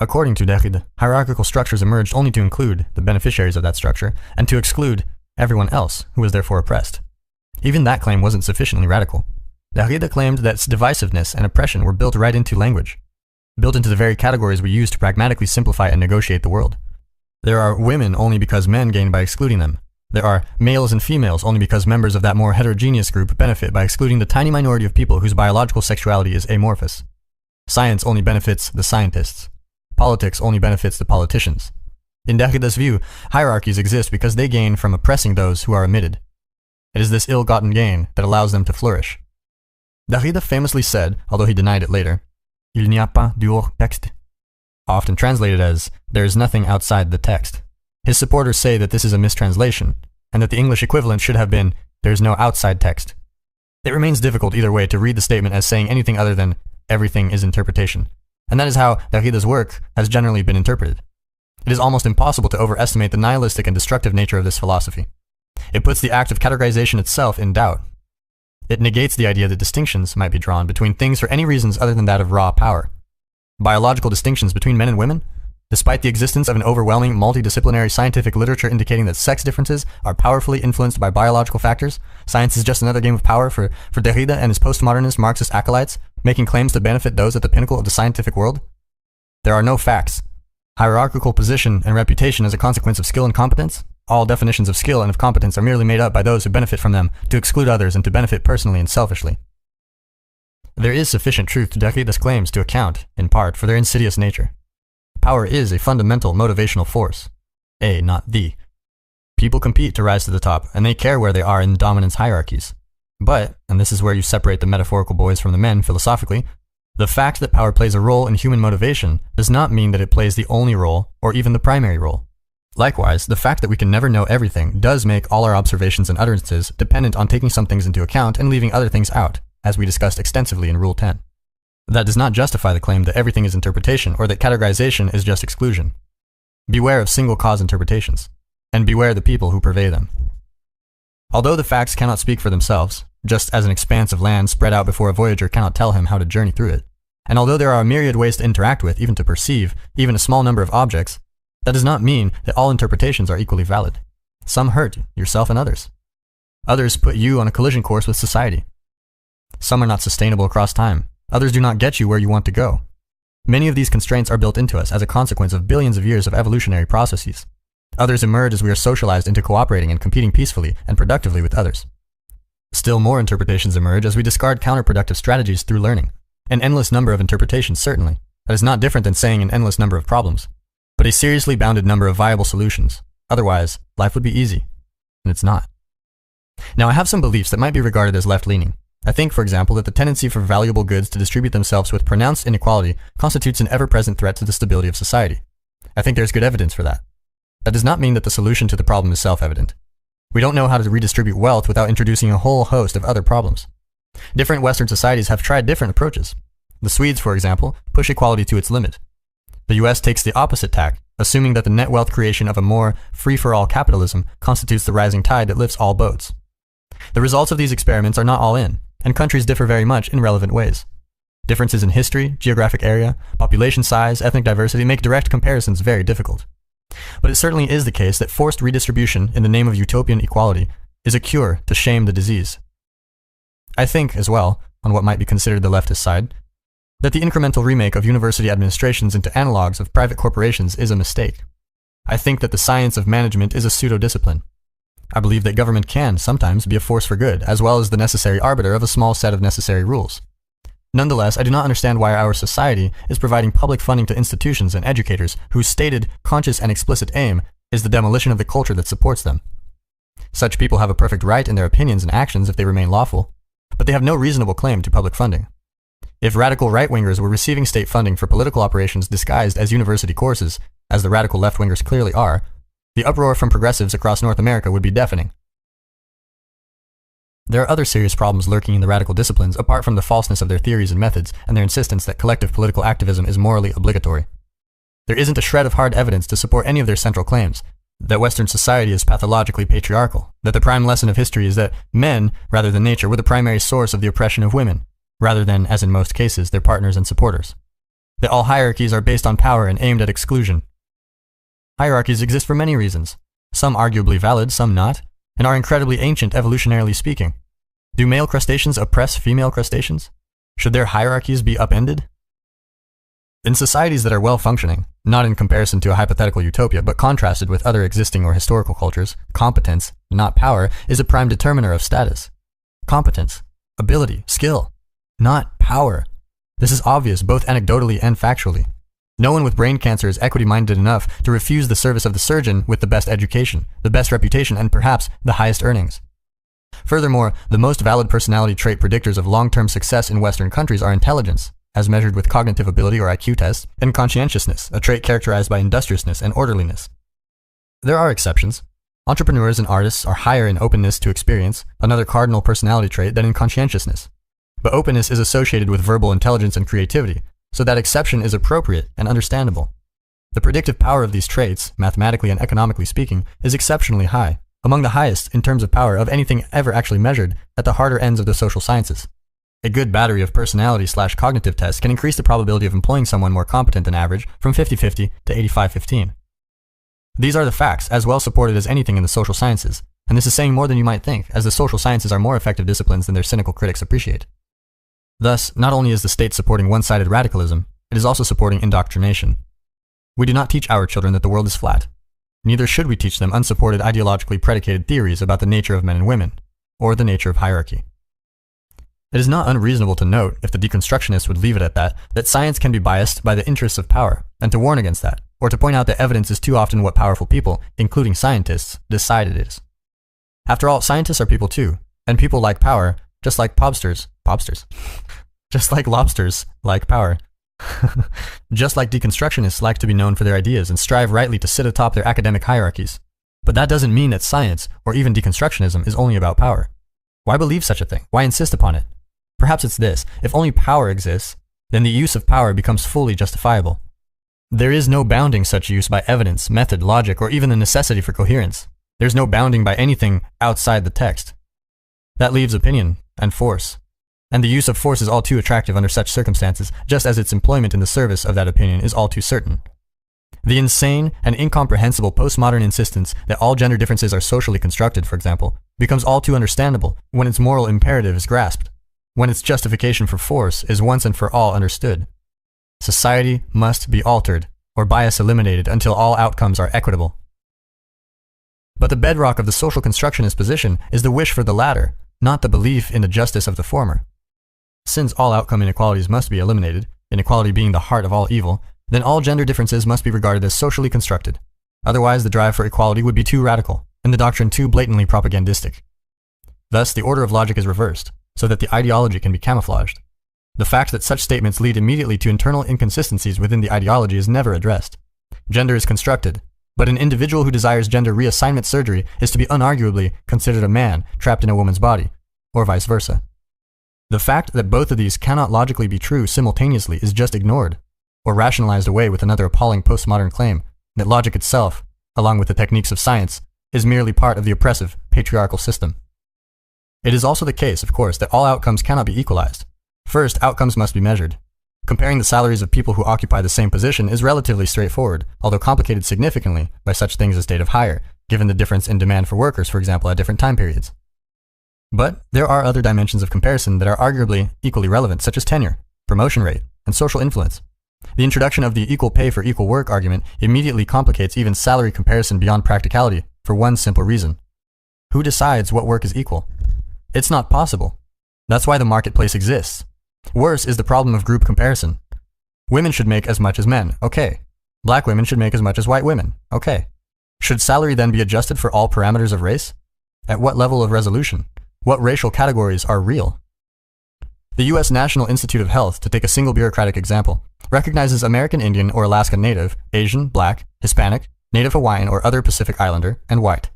According to Derrida, hierarchical structures emerged only to include the beneficiaries of that structure, and to exclude everyone else who was therefore oppressed. Even that claim wasn't sufficiently radical. Derrida claimed that divisiveness and oppression were built right into language, built into the very categories we use to pragmatically simplify and negotiate the world. There are women only because men gain by excluding them. There are males and females only because members of that more heterogeneous group benefit by excluding the tiny minority of people whose biological sexuality is amorphous. Science only benefits the scientists. Politics only benefits the politicians. In Derrida's view, hierarchies exist because they gain from oppressing those who are omitted. It is this ill-gotten gain that allows them to flourish. Derrida famously said, although he denied it later, "Il n'y a pas du hors texte," often translated as, "there is nothing outside the text." His supporters say that this is a mistranslation, and that the English equivalent should have been, "there is no outside text." It remains difficult either way to read the statement as saying anything other than, everything is interpretation, and that is how Derrida's work has generally been interpreted. It is almost impossible to overestimate the nihilistic and destructive nature of this philosophy. It puts the act of categorization itself in doubt. It negates the idea that distinctions might be drawn between things for any reasons other than that of raw power. Biological distinctions between men and women, despite the existence of an overwhelming multidisciplinary scientific literature indicating that sex differences are powerfully influenced by biological factors, science is just another game of power for Derrida and his postmodernist Marxist acolytes, making claims to benefit those at the pinnacle of the scientific world. There are no facts. Hierarchical position and reputation as a consequence of skill and competence. All definitions of skill and of competence are merely made up by those who benefit from them to exclude others and to benefit personally and selfishly. There is sufficient truth to Derrida's claims to account, in part, for their insidious nature. Power is a fundamental motivational force. A, not the. People compete to rise to the top, and they care where they are in dominance hierarchies. But, and this is where you separate the metaphorical boys from the men philosophically, the fact that power plays a role in human motivation does not mean that it plays the only role, or even the primary role. Likewise, the fact that we can never know everything does make all our observations and utterances dependent on taking some things into account and leaving other things out, as we discussed extensively in Rule 10. That does not justify the claim that everything is interpretation or that categorization is just exclusion. Beware of single cause interpretations, and beware the people who purvey them. Although the facts cannot speak for themselves, just as an expanse of land spread out before a voyager cannot tell him how to journey through it, and although there are a myriad ways to interact with, even to perceive, even a small number of objects, that does not mean that all interpretations are equally valid. Some hurt yourself and others. Others put you on a collision course with society. Some are not sustainable across time. Others do not get you where you want to go. Many of these constraints are built into us as a consequence of billions of years of evolutionary processes. Others emerge as we are socialized into cooperating and competing peacefully and productively with others. Still more interpretations emerge as we discard counterproductive strategies through learning. An endless number of interpretations, certainly. That is not different than saying an endless number of problems, but a seriously bounded number of viable solutions. Otherwise, life would be easy. And it's not. Now, I have some beliefs that might be regarded as left-leaning. I think, for example, that the tendency for valuable goods to distribute themselves with pronounced inequality constitutes an ever-present threat to the stability of society. I think there's good evidence for that. That does not mean that the solution to the problem is self-evident. We don't know how to redistribute wealth without introducing a whole host of other problems. Different Western societies have tried different approaches. The Swedes, for example, push equality to its limit. The US takes the opposite tack, assuming that the net wealth creation of a more free-for-all capitalism constitutes the rising tide that lifts all boats. The results of these experiments are not all in, and countries differ very much in relevant ways. Differences in history, geographic area, population size, ethnic diversity make direct comparisons very difficult. But it certainly is the case that forced redistribution in the name of utopian equality is a cure to shame the disease. I think, as well, on what might be considered the leftist side, that the incremental remake of university administrations into analogues of private corporations is a mistake. I think that the science of management is a pseudo-discipline. I believe that government can sometimes be a force for good, as well as the necessary arbiter of a small set of necessary rules. Nonetheless, I do not understand why our society is providing public funding to institutions and educators whose stated, conscious and explicit aim is the demolition of the culture that supports them. Such people have a perfect right in their opinions and actions if they remain lawful, but they have no reasonable claim to public funding. If radical right-wingers were receiving state funding for political operations disguised as university courses, as the radical left-wingers clearly are, the uproar from progressives across North America would be deafening. There are other serious problems lurking in the radical disciplines apart from the falseness of their theories and methods and their insistence that collective political activism is morally obligatory. There isn't a shred of hard evidence to support any of their central claims, that Western society is pathologically patriarchal, that the prime lesson of history is that men, rather than nature, were the primary source of the oppression of women, rather than, as in most cases, their partners and supporters, that all hierarchies are based on power and aimed at exclusion. Hierarchies exist for many reasons, some arguably valid, some not, and are incredibly ancient evolutionarily speaking. Do male crustaceans oppress female crustaceans? Should their hierarchies be upended? In societies that are well functioning, not in comparison to a hypothetical utopia, but contrasted with other existing or historical cultures, competence, not power, is a prime determiner of status. Competence, ability, skill, not power. This is obvious both anecdotally and factually. No one with brain cancer is equity-minded enough to refuse the service of the surgeon with the best education, the best reputation, and perhaps the highest earnings. Furthermore, the most valid personality trait predictors of long-term success in Western countries are intelligence, as measured with cognitive ability or IQ tests, and conscientiousness, a trait characterized by industriousness and orderliness. There are exceptions. Entrepreneurs and artists are higher in openness to experience, another cardinal personality trait, than in conscientiousness. But openness is associated with verbal intelligence and creativity, so that exception is appropriate and understandable. The predictive power of these traits, mathematically and economically speaking, is exceptionally high, among the highest in terms of power of anything ever actually measured at the harder ends of the social sciences. A good battery of personality/cognitive tests can increase the probability of employing someone more competent than average from 50-50 to 85-15. These are the facts, as well supported as anything in the social sciences, and this is saying more than you might think, as the social sciences are more effective disciplines than their cynical critics appreciate. Thus, not only is the state supporting one-sided radicalism, it is also supporting indoctrination. We do not teach our children that the world is flat. Neither should we teach them unsupported ideologically predicated theories about the nature of men and women, or the nature of hierarchy. It is not unreasonable to note, if the deconstructionists would leave it at that science can be biased by the interests of power, and to warn against that, or to point out that evidence is too often what powerful people, including scientists, decide it is. After all, scientists are people too, and people like power, just like just like lobsters like power. Just like deconstructionists like to be known for their ideas and strive rightly to sit atop their academic hierarchies. But that doesn't mean that science, or even deconstructionism, is only about power. Why believe such a thing? Why insist upon it? Perhaps it's this: if only power exists, then the use of power becomes fully justifiable. There is no bounding such use by evidence, method, logic, or even the necessity for coherence. There's no bounding by anything outside the text. That leaves opinion and force. And the use of force is all too attractive under such circumstances, just as its employment in the service of that opinion is all too certain. The insane and incomprehensible postmodern insistence that all gender differences are socially constructed, for example, becomes all too understandable when its moral imperative is grasped, when its justification for force is once and for all understood. Society must be altered, or bias eliminated until all outcomes are equitable. But the bedrock of the social constructionist position is the wish for the latter, not the belief in the justice of the former. Since all outcome inequalities must be eliminated, inequality being the heart of all evil, then all gender differences must be regarded as socially constructed. Otherwise, the drive for equality would be too radical, and the doctrine too blatantly propagandistic. Thus, the order of logic is reversed, so that the ideology can be camouflaged. The fact that such statements lead immediately to internal inconsistencies within the ideology is never addressed. Gender is constructed, but an individual who desires gender reassignment surgery is to be unarguably considered a man trapped in a woman's body, or vice versa. The fact that both of these cannot logically be true simultaneously is just ignored, or rationalized away with another appalling postmodern claim that logic itself, along with the techniques of science, is merely part of the oppressive, patriarchal system. It is also the case, of course, that all outcomes cannot be equalized. First, outcomes must be measured. Comparing the salaries of people who occupy the same position is relatively straightforward, although complicated significantly by such things as state of hire, given the difference in demand for workers, for example, at different time periods. But there are other dimensions of comparison that are arguably equally relevant, such as tenure, promotion rate, and social influence. The introduction of the equal pay for equal work argument immediately complicates even salary comparison beyond practicality for one simple reason. Who decides what work is equal? It's not possible. That's why the marketplace exists. Worse is the problem of group comparison. Women should make as much as men, okay. Black women should make as much as white women, okay. Should salary then be adjusted for all parameters of race? At what level of resolution? What racial categories are real? The U.S. National Institute of Health, to take a single bureaucratic example, recognizes American Indian or Alaska Native, Asian, Black, Hispanic, Native Hawaiian or other Pacific Islander, and white.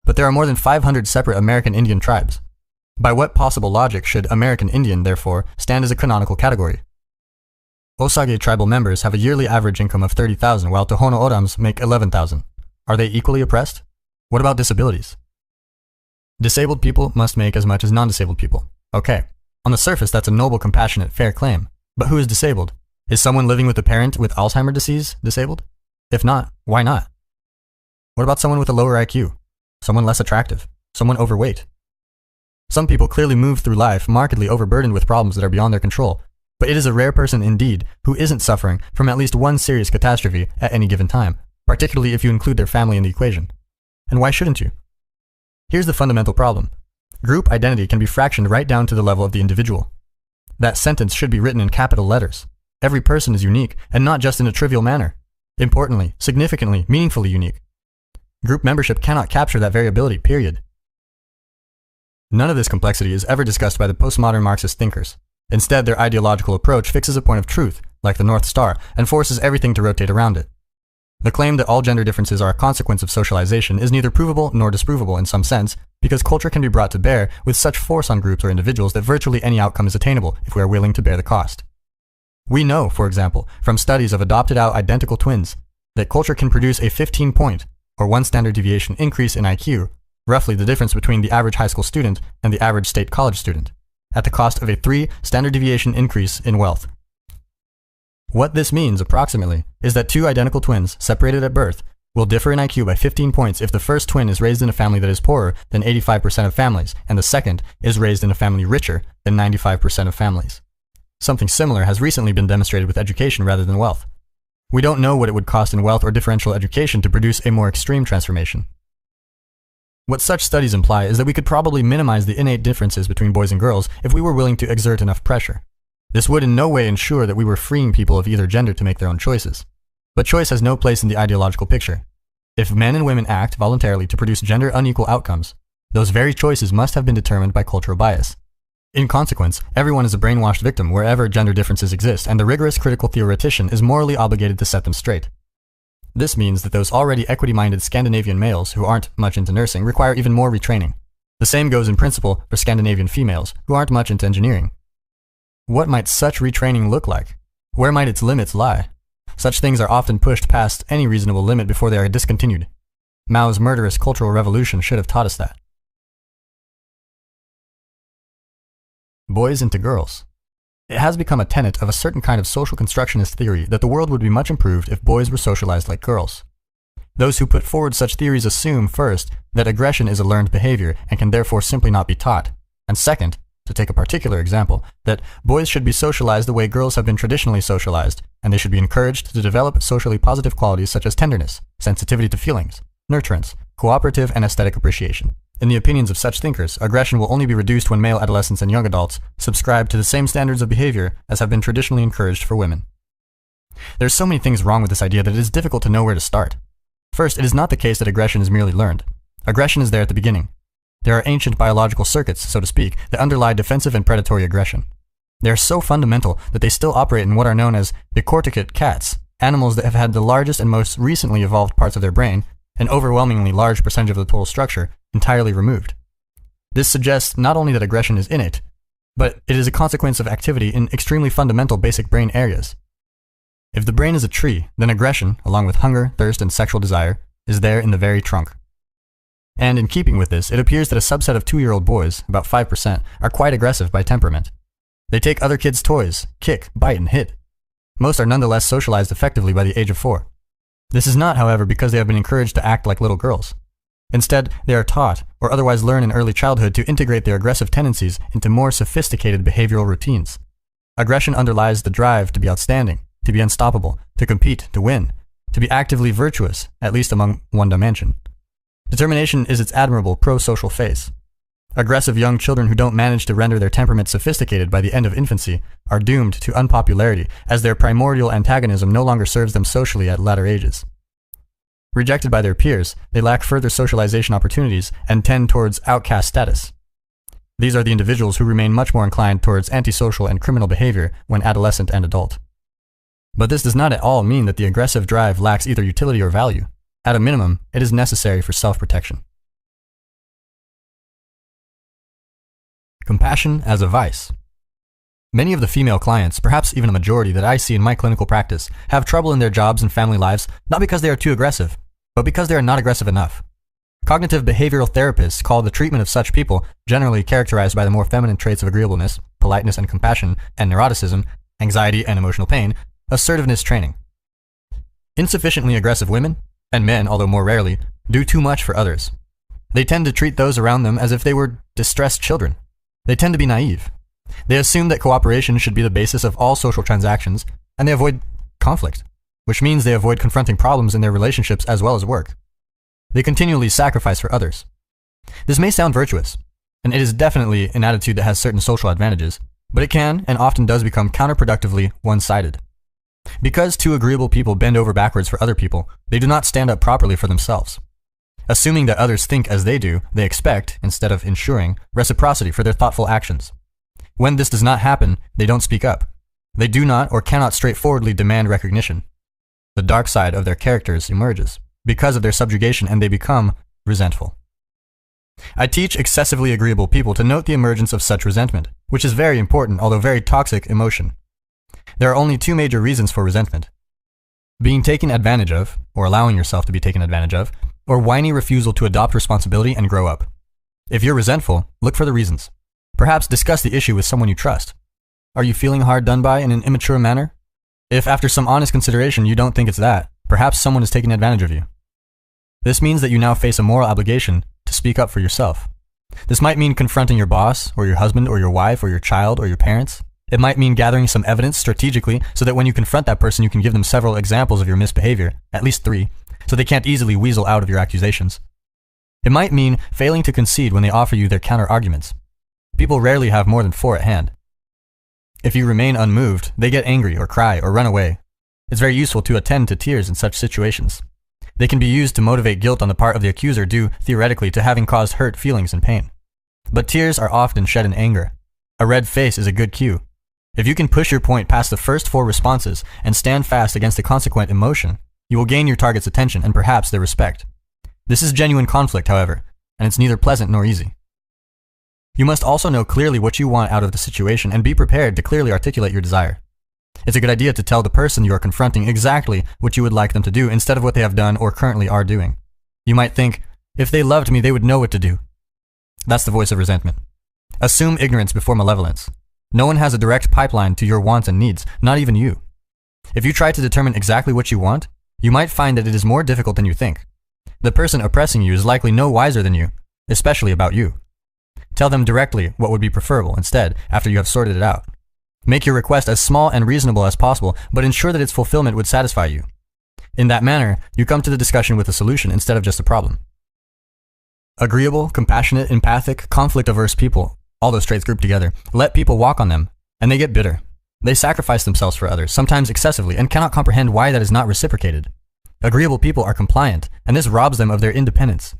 But there are more than 500 separate American Indian tribes. By what possible logic should American Indian, therefore, stand as a canonical category? Osage tribal members have a yearly average income of $30,000, while Tohono O'odhams make $11,000. Are they equally oppressed? What about disabilities? Disabled people must make as much as non-disabled people. Okay. On the surface, that's a noble, compassionate, fair claim. But who is disabled? Is someone living with a parent with Alzheimer's disease disabled? If not, why not? What about someone with a lower IQ? Someone less attractive? Someone overweight? Some people clearly move through life markedly overburdened with problems that are beyond their control, But it is a rare person indeed who isn't suffering from at least one serious catastrophe at any given time, particularly if you include their family in the equation. And why shouldn't you? Here's the fundamental problem. Group identity can be fractioned right down to the level of the individual. That sentence should be written in capital letters. Every person is unique, and not just in a trivial manner. Importantly, significantly, meaningfully unique. Group membership cannot capture that variability, period. None of this complexity is ever discussed by the postmodern Marxist thinkers. Instead, their ideological approach fixes a point of truth, like the North Star, and forces everything to rotate around it. The claim that all gender differences are a consequence of socialization is neither provable nor disprovable in some sense, because culture can be brought to bear with such force on groups or individuals that virtually any outcome is attainable if we are willing to bear the cost. We know, for example, from studies of adopted-out identical twins, that culture can produce a 15-point, or 1 standard deviation increase in IQ, roughly the difference between the average high school student and the average state college student, at the cost of a 3 standard deviation increase in wealth. What this means, approximately, is that 2 identical twins, separated at birth, will differ in IQ by 15 points if the first twin is raised in a family that is poorer than 85% of families, and the second is raised in a family richer than 95% of families. Something similar has recently been demonstrated with education rather than wealth. We don't know what it would cost in wealth or differential education to produce a more extreme transformation. What such studies imply is that we could probably minimize the innate differences between boys and girls if we were willing to exert enough pressure. This would in no way ensure that we were freeing people of either gender to make their own choices. But choice has no place in the ideological picture. If men and women act voluntarily to produce gender unequal outcomes, those very choices must have been determined by cultural bias. In consequence, everyone is a brainwashed victim wherever gender differences exist, and the rigorous critical theoretician is morally obligated to set them straight. This means that those already equity-minded Scandinavian males who aren't much into nursing require even more retraining. The same goes in principle for Scandinavian females who aren't much into engineering. What might such retraining look like? Where might its limits lie? Such things are often pushed past any reasonable limit before they are discontinued. Mao's murderous cultural revolution should have taught us that. Boys into girls. It has become a tenet of a certain kind of social constructionist theory that the world would be much improved if boys were socialized like girls. Those who put forward such theories assume, first, that aggression is a learned behavior and can therefore simply not be taught, and second, to take a particular example, that boys should be socialized the way girls have been traditionally socialized, and they should be encouraged to develop socially positive qualities such as tenderness, sensitivity to feelings, nurturance, cooperative and aesthetic appreciation. In the opinions of such thinkers, aggression will only be reduced when male adolescents and young adults subscribe to the same standards of behavior as have been traditionally encouraged for women. There's so many things wrong with this idea that it is difficult to know where to start. First, it is not the case that aggression is merely learned. Aggression is there at the beginning. There are ancient biological circuits, so to speak, that underlie defensive and predatory aggression. They are so fundamental that they still operate in what are known as decorticate cats, animals that have had the largest and most recently evolved parts of their brain, an overwhelmingly large percentage of the total structure, entirely removed. This suggests not only that aggression is innate, but it is a consequence of activity in extremely fundamental basic brain areas. If the brain is a tree, then aggression, along with hunger, thirst, and sexual desire, is there in the very trunk. And in keeping with this, it appears that a subset of 2-year-old boys, about 5%, are quite aggressive by temperament. They take other kids' toys, kick, bite, and hit. Most are nonetheless socialized effectively by the age of 4. This is not, however, because they have been encouraged to act like little girls. Instead, they are taught, or otherwise learn in early childhood, to integrate their aggressive tendencies into more sophisticated behavioral routines. Aggression underlies the drive to be outstanding, to be unstoppable, to compete, to win, to be actively virtuous, at least among one dimension. Determination is its admirable pro-social face. Aggressive young children who don't manage to render their temperament sophisticated by the end of infancy are doomed to unpopularity, as their primordial antagonism no longer serves them socially at latter ages. Rejected by their peers, they lack further socialization opportunities and tend towards outcast status. These are the individuals who remain much more inclined towards antisocial and criminal behavior when adolescent and adult. But this does not at all mean that the aggressive drive lacks either utility or value. At a minimum, it is necessary for self-protection. Compassion as a vice. Many of the female clients, perhaps even a majority that I see in my clinical practice, have trouble in their jobs and family lives, not because they are too aggressive, but because they are not aggressive enough. Cognitive behavioral therapists call the treatment of such people, generally characterized by the more feminine traits of agreeableness, politeness and compassion, and neuroticism, anxiety and emotional pain, assertiveness training. Insufficiently aggressive women, and men, although more rarely, do too much for others. They tend to treat those around them as if they were distressed children. They tend to be naive. They assume that cooperation should be the basis of all social transactions, and they avoid conflict, which means they avoid confronting problems in their relationships as well as work. They continually sacrifice for others. This may sound virtuous, and it is definitely an attitude that has certain social advantages, but it can and often does become counterproductively one-sided. Because two agreeable people bend over backwards for other people, they do not stand up properly for themselves. Assuming that others think as they do, they expect, instead of ensuring, reciprocity for their thoughtful actions. When this does not happen, they don't speak up. They do not or cannot straightforwardly demand recognition. The dark side of their characters emerges because of their subjugation, and they become resentful. I teach excessively agreeable people to note the emergence of such resentment, which is very important, although very toxic emotion. There are only two major reasons for resentment: being taken advantage of, or allowing yourself to be taken advantage of, or whiny refusal to adopt responsibility and grow up. If you're resentful, look for the reasons. Perhaps discuss the issue with someone you trust. Are you feeling hard done by in an immature manner? If after some honest consideration you don't think it's that, perhaps someone is taking advantage of you. This means that you now face a moral obligation to speak up for yourself. This might mean confronting your boss, or your husband, or your wife, or your child, or your parents. It might mean gathering some evidence strategically so that when you confront that person you can give them several examples of your misbehavior, at least 3, so they can't easily weasel out of your accusations. It might mean failing to concede when they offer you their counter-arguments. People rarely have more than 4 at hand. If you remain unmoved, they get angry or cry or run away. It's very useful to attend to tears in such situations. They can be used to motivate guilt on the part of the accuser due, theoretically, to having caused hurt feelings and pain. But tears are often shed in anger. A red face is a good cue. If you can push your point past the first 4 responses and stand fast against the consequent emotion, you will gain your target's attention and perhaps their respect. This is genuine conflict, however, and it's neither pleasant nor easy. You must also know clearly what you want out of the situation and be prepared to clearly articulate your desire. It's a good idea to tell the person you are confronting exactly what you would like them to do instead of what they have done or currently are doing. You might think, if they loved me, they would know what to do. That's the voice of resentment. Assume ignorance before malevolence. No one has a direct pipeline to your wants and needs, not even you. If you try to determine exactly what you want, you might find that it is more difficult than you think. The person oppressing you is likely no wiser than you, especially about you. Tell them directly what would be preferable instead, after you have sorted it out. Make your request as small and reasonable as possible, but ensure that its fulfillment would satisfy you. In that manner, you come to the discussion with a solution instead of just a problem. Agreeable, compassionate, empathic, conflict-averse people, all those traits grouped together, let people walk on them, and they get bitter. They sacrifice themselves for others, sometimes excessively, and cannot comprehend why that is not reciprocated. Agreeable people are compliant, and this robs them of their independence.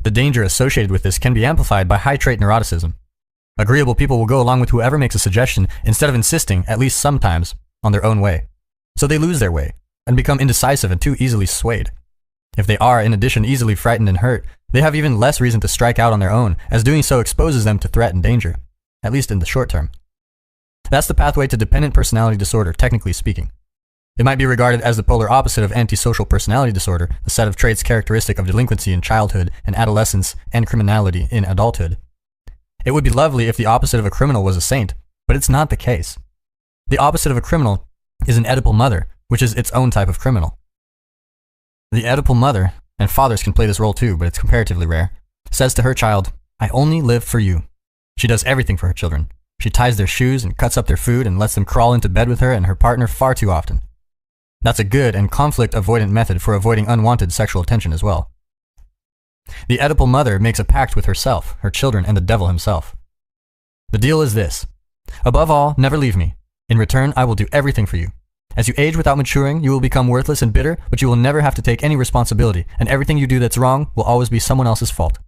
The danger associated with this can be amplified by high-trait neuroticism. Agreeable people will go along with whoever makes a suggestion instead of insisting, at least sometimes, on their own way. So they lose their way, and become indecisive and too easily swayed. If they are, in addition, easily frightened and hurt, they have even less reason to strike out on their own, as doing so exposes them to threat and danger, at least in the short term. That's the pathway to dependent personality disorder, technically speaking. It might be regarded as the polar opposite of antisocial personality disorder, the set of traits characteristic of delinquency in childhood and adolescence and criminality in adulthood. It would be lovely if the opposite of a criminal was a saint, but it's not the case. The opposite of a criminal is an Oedipal mother, which is its own type of criminal. The Oedipal mother, and fathers can play this role too, but it's comparatively rare, says to her child, "I only live for you." She does everything for her children. She ties their shoes and cuts up their food and lets them crawl into bed with her and her partner far too often. That's a good and conflict-avoidant method for avoiding unwanted sexual attention as well. The Oedipal mother makes a pact with herself, her children, and the devil himself. The deal is this: above all, never leave me. In return, I will do everything for you. As you age without maturing, you will become worthless and bitter, but you will never have to take any responsibility, and everything you do that's wrong will always be someone else's fault.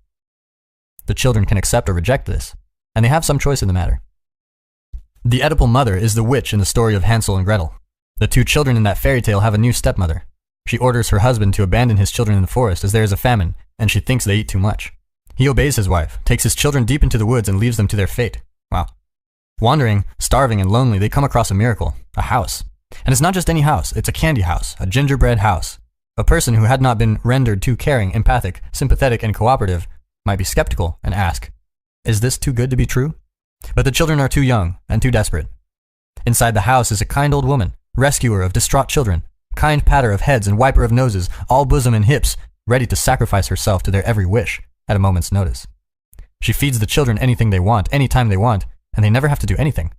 The children can accept or reject this, and they have some choice in the matter. The Oedipal mother is the witch in the story of Hansel and Gretel. The 2 children in that fairy tale have a new stepmother. She orders her husband to abandon his children in the forest as there is a famine, and she thinks they eat too much. He obeys his wife, takes his children deep into the woods, and leaves them to their fate. Wow. Wandering, starving, and lonely, they come across a miracle, a house. And it's not just any house, it's a candy house, a gingerbread house. A person who had not been rendered too caring, empathic, sympathetic, and cooperative might be skeptical and ask, is this too good to be true? But the children are too young and too desperate. Inside the house is a kind old woman, rescuer of distraught children, kind patter of heads and wiper of noses, all bosom and hips, ready to sacrifice herself to their every wish at a moment's notice. She feeds the children anything they want, anytime they want, and they never have to do anything.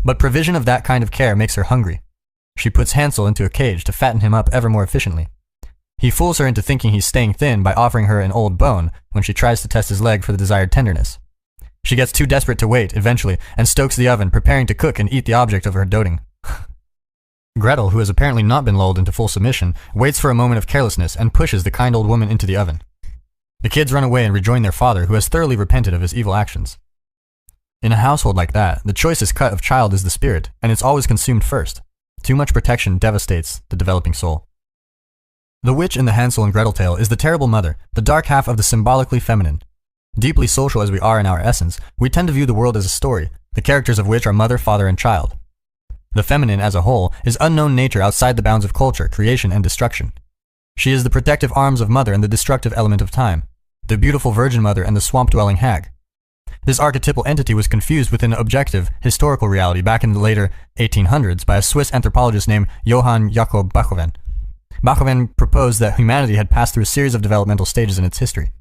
But provision of that kind of care makes her hungry. She puts Hansel into a cage to fatten him up ever more efficiently. He fools her into thinking he's staying thin by offering her an old bone when she tries to test his leg for the desired tenderness. She gets too desperate to wait, eventually, and stokes the oven, preparing to cook and eat the object of her doting. Gretel, who has apparently not been lulled into full submission, waits for a moment of carelessness and pushes the kind old woman into the oven. The kids run away and rejoin their father, who has thoroughly repented of his evil actions. In a household like that, the choicest cut of child is the spirit, and it's always consumed first. Too much protection devastates the developing soul. The witch in the Hansel and Gretel tale is the terrible mother, the dark half of the symbolically feminine. Deeply social as we are in our essence, we tend to view the world as a story, the characters of which are mother, father, and child. The feminine as a whole is unknown nature outside the bounds of culture, creation, and destruction. She is the protective arms of mother and the destructive element of time, the beautiful virgin mother and the swamp-dwelling hag. This archetypal entity was confused with an objective, historical reality back in the later 1800s by a Swiss anthropologist named Johann Jakob Bachofen. Bachofen proposed that humanity had passed through a series of developmental stages in its history.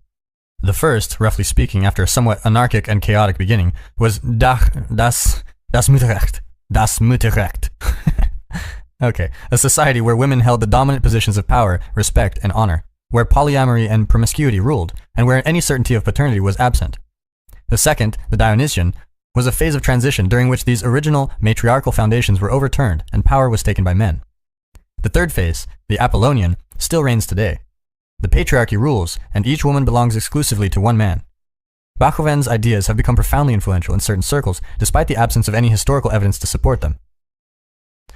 The first, roughly speaking, after a somewhat anarchic and chaotic beginning, was das Mutterrecht. Das Mutterrecht. Okay, a society where women held the dominant positions of power, respect, and honor, where polyamory and promiscuity ruled, and where any certainty of paternity was absent. The second, the Dionysian, was a phase of transition during which these original matriarchal foundations were overturned and power was taken by men. The third phase, the Apollonian, still reigns today. The patriarchy rules, and each woman belongs exclusively to one man. Bachofen's ideas have become profoundly influential in certain circles, despite the absence of any historical evidence to support them.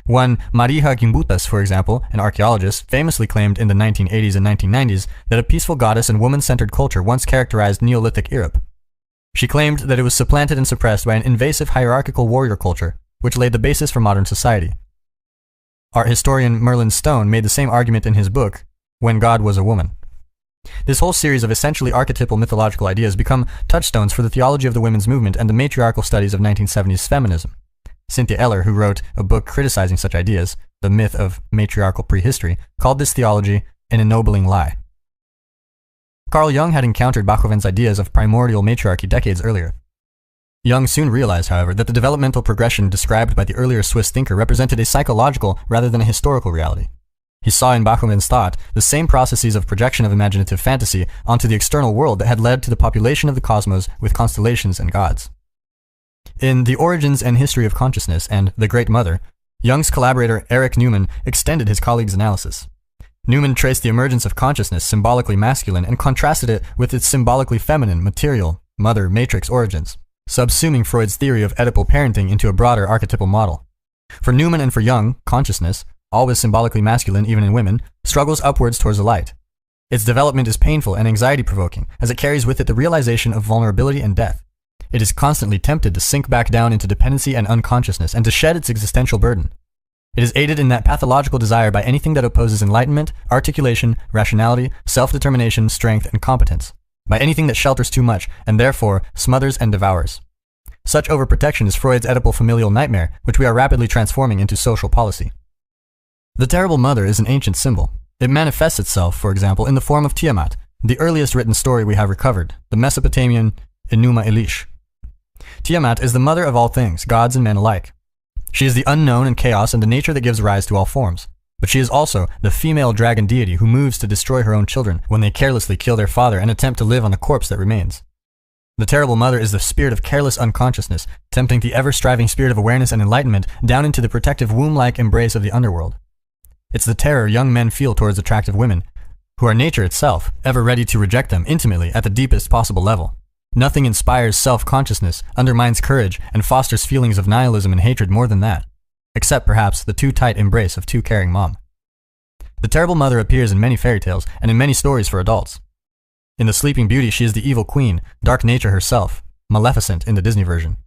One Marija Gimbutas, for example, an archaeologist, famously claimed in the 1980s and 1990s that a peaceful goddess and woman-centered culture once characterized Neolithic Europe. She claimed that it was supplanted and suppressed by an invasive hierarchical warrior culture, which laid the basis for modern society. Art historian Merlin Stone made the same argument in his book, When God Was a Woman. This whole series of essentially archetypal mythological ideas become touchstones for the theology of the women's movement and the matriarchal studies of 1970s feminism. Cynthia Eller, who wrote a book criticizing such ideas, The Myth of Matriarchal Prehistory, called this theology an ennobling lie. Carl Jung had encountered Bachofen's ideas of primordial matriarchy decades earlier. Jung soon realized, however, that the developmental progression described by the earlier Swiss thinker represented a psychological rather than a historical reality. He saw in Bachofen's thought the same processes of projection of imaginative fantasy onto the external world that had led to the population of the cosmos with constellations and gods. In The Origins and History of Consciousness and The Great Mother, Jung's collaborator Erich Neumann extended his colleague's analysis. Neumann traced the emergence of consciousness symbolically masculine and contrasted it with its symbolically feminine, material, mother matrix origins, subsuming Freud's theory of Oedipal parenting into a broader archetypal model. For Neumann and for Jung, consciousness, always symbolically masculine even in women, struggles upwards towards the light. Its development is painful and anxiety-provoking, as it carries with it the realization of vulnerability and death. It is constantly tempted to sink back down into dependency and unconsciousness and to shed its existential burden. It is aided in that pathological desire by anything that opposes enlightenment, articulation, rationality, self-determination, strength, and competence, by anything that shelters too much and therefore smothers and devours. Such overprotection is Freud's Oedipal familial nightmare, which we are rapidly transforming into social policy. The terrible mother is an ancient symbol. It manifests itself, for example, in the form of Tiamat, the earliest written story we have recovered, the Mesopotamian Enuma Elish. Tiamat is the mother of all things, gods and men alike. She is the unknown and chaos and the nature that gives rise to all forms. But she is also the female dragon deity who moves to destroy her own children when they carelessly kill their father and attempt to live on the corpse that remains. The terrible mother is the spirit of careless unconsciousness, tempting the ever-striving spirit of awareness and enlightenment down into the protective womb-like embrace of the underworld. It's the terror young men feel towards attractive women, who are nature itself, ever ready to reject them intimately at the deepest possible level. Nothing inspires self-consciousness, undermines courage, and fosters feelings of nihilism and hatred more than that, except perhaps the too tight embrace of too caring mom. The terrible mother appears in many fairy tales and in many stories for adults. In The Sleeping Beauty, she is the evil queen, dark nature herself, Maleficent in the Disney version.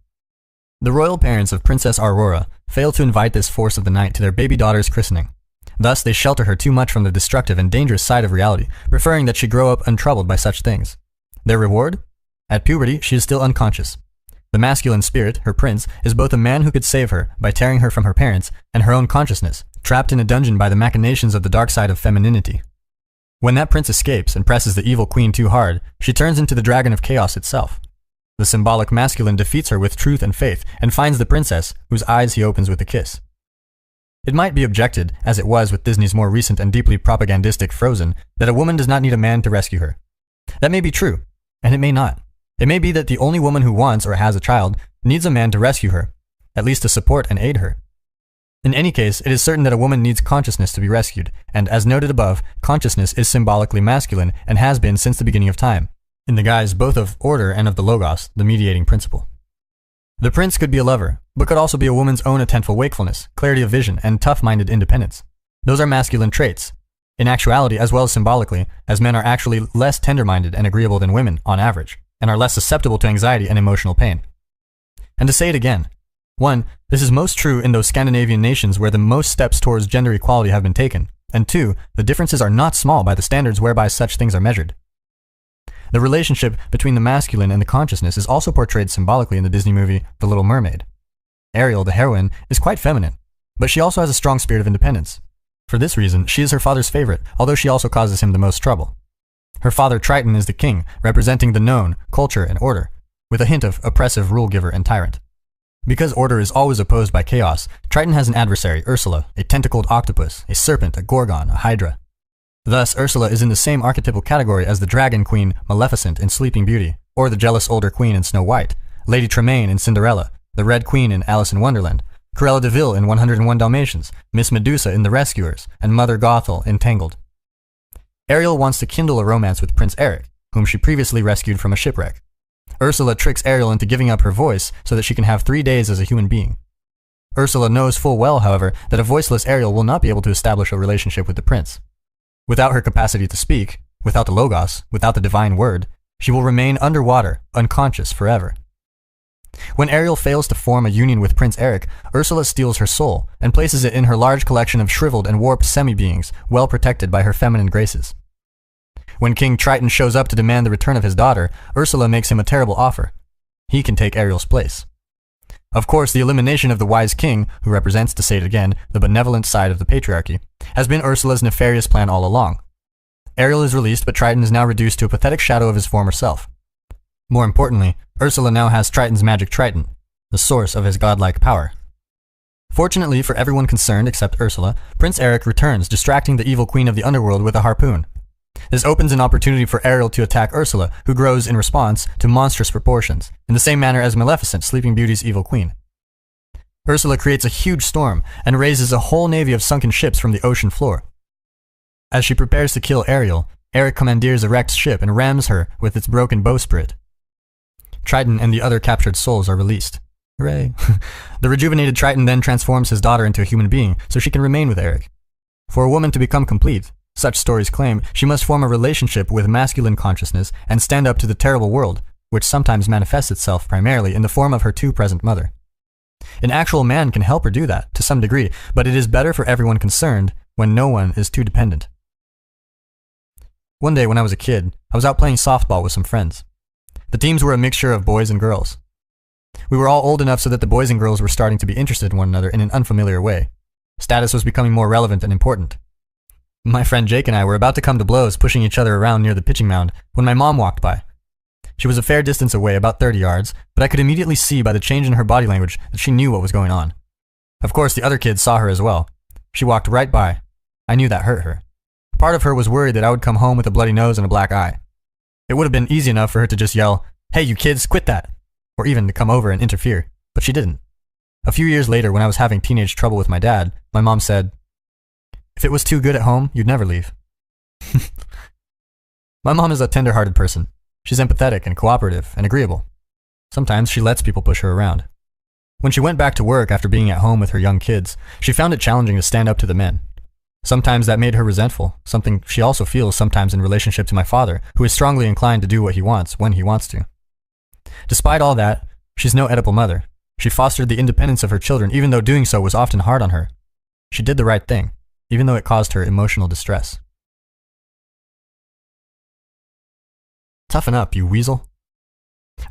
The royal parents of Princess Aurora fail to invite this force of the night to their baby daughter's christening. Thus, they shelter her too much from the destructive and dangerous side of reality, preferring that she grow up untroubled by such things. Their reward? At puberty, she is still unconscious. The masculine spirit, her prince, is both a man who could save her by tearing her from her parents and her own consciousness, trapped in a dungeon by the machinations of the dark side of femininity. When that prince escapes and presses the evil queen too hard, she turns into the dragon of chaos itself. The symbolic masculine defeats her with truth and faith and finds the princess, whose eyes he opens with a kiss. It might be objected, as it was with Disney's more recent and deeply propagandistic Frozen, that a woman does not need a man to rescue her. That may be true, and it may not. It may be that the only woman who wants or has a child needs a man to rescue her, at least to support and aid her. In any case, it is certain that a woman needs consciousness to be rescued, and as noted above, consciousness is symbolically masculine and has been since the beginning of time, in the guise both of order and of the logos, the mediating principle. The prince could be a lover, but could also be a woman's own attentful wakefulness, clarity of vision, and tough-minded independence. Those are masculine traits. In actuality, as well as symbolically, as men are actually less tender-minded and agreeable than women, on average, and are less susceptible to anxiety and emotional pain. And to say it again, 1. This is most true in those Scandinavian nations where the most steps towards gender equality have been taken, and 2. The differences are not small by the standards whereby such things are measured. The relationship between the masculine and the consciousness is also portrayed symbolically in the Disney movie The Little Mermaid. Ariel, the heroine, is quite feminine, but she also has a strong spirit of independence. For this reason, she is her father's favorite, although she also causes him the most trouble. Her father Triton is the king, representing the known, culture, and order, with a hint of oppressive rule-giver and tyrant. Because order is always opposed by chaos, Triton has an adversary, Ursula, a tentacled octopus, a serpent, a gorgon, a hydra. Thus, Ursula is in the same archetypal category as the dragon queen Maleficent in Sleeping Beauty, or the jealous older queen in Snow White, Lady Tremaine in Cinderella, the Red Queen in Alice in Wonderland, Cruella de Vil in 101 Dalmatians, Miss Medusa in The Rescuers, and Mother Gothel in Tangled. Ariel wants to kindle a romance with Prince Eric, whom she previously rescued from a shipwreck. Ursula tricks Ariel into giving up her voice so that she can have 3 days as a human being. Ursula knows full well, however, that a voiceless Ariel will not be able to establish a relationship with the prince. Without her capacity to speak, without the logos, without the divine word, she will remain underwater, unconscious forever. When Ariel fails to form a union with Prince Eric, Ursula steals her soul and places it in her large collection of shriveled and warped semi-beings, well protected by her feminine graces. When King Triton shows up to demand the return of his daughter, Ursula makes him a terrible offer. He can take Ariel's place. Of course, the elimination of the wise king, who represents, to say it again, the benevolent side of the patriarchy, has been Ursula's nefarious plan all along. Ariel is released, but Triton is now reduced to a pathetic shadow of his former self. More importantly, Ursula now has Triton's magic trident, the source of his godlike power. Fortunately for everyone concerned except Ursula, Prince Eric returns, distracting the evil queen of the underworld with a harpoon. This opens an opportunity for Ariel to attack Ursula, who grows in response to monstrous proportions, in the same manner as Maleficent, Sleeping Beauty's evil queen. Ursula creates a huge storm and raises a whole navy of sunken ships from the ocean floor. As she prepares to kill Ariel, Eric commandeers a wrecked ship and rams her with its broken bowsprit. Triton and the other captured souls are released. Hooray! The rejuvenated Triton then transforms his daughter into a human being so she can remain with Eric. For a woman to become complete, such stories claim, she must form a relationship with masculine consciousness and stand up to the terrible world, which sometimes manifests itself primarily in the form of her present mother. An actual man can help her do that, to some degree, but it is better for everyone concerned when no one is too dependent. One day when I was a kid, I was out playing softball with some friends. The teams were a mixture of boys and girls. We were all old enough so that the boys and girls were starting to be interested in one another in an unfamiliar way. Status was becoming more relevant and important. My friend Jake and I were about to come to blows, pushing each other around near the pitching mound, when my mom walked by. She was a fair distance away, about 30 yards, but I could immediately see by the change in her body language that she knew what was going on. Of course, the other kids saw her as well. She walked right by. I knew that hurt her. Part of her was worried that I would come home with a bloody nose and a black eye. It would have been easy enough for her to just yell, "Hey, you kids, quit that!" or even to come over and interfere, but she didn't. A few years later, when I was having teenage trouble with my dad, my mom said, "If it was too good at home, you'd never leave." My mom is a tender-hearted person. She's empathetic and cooperative and agreeable. Sometimes she lets people push her around. When she went back to work after being at home with her young kids, she found it challenging to stand up to the men. Sometimes that made her resentful, something she also feels sometimes in relationship to my father, who is strongly inclined to do what he wants when he wants to. Despite all that, she's no Oedipal mother. She fostered the independence of her children, even though doing so was often hard on her. She did the right thing, even though it caused her emotional distress. Toughen up, you weasel.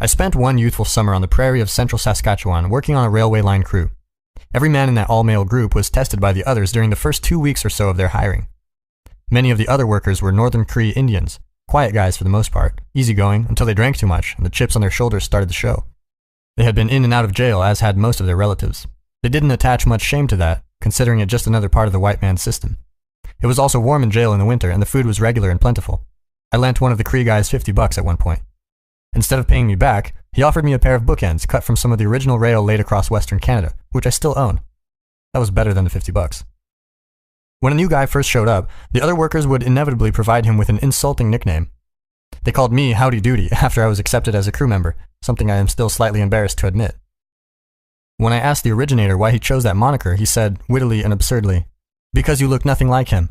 I spent one youthful summer on the prairie of central Saskatchewan working on a railway line crew. Every man in that all-male group was tested by the others during the first 2 weeks or so of their hiring. Many of the other workers were Northern Cree Indians, quiet guys for the most part, easygoing until they drank too much and the chips on their shoulders started to show. They had been in and out of jail, as had most of their relatives. They didn't attach much shame to that, considering it just another part of the white man's system. It was also warm in jail in the winter, and the food was regular and plentiful. I lent one of the Cree guys $50 at one point. Instead of paying me back, he offered me a pair of bookends cut from some of the original rail laid across Western Canada, which I still own. That was better than the $50. When a new guy first showed up, the other workers would inevitably provide him with an insulting nickname. They called me Howdy Doody after I was accepted as a crew member, something I am still slightly embarrassed to admit. When I asked the originator why he chose that moniker, he said, wittily and absurdly, "Because you look nothing like him."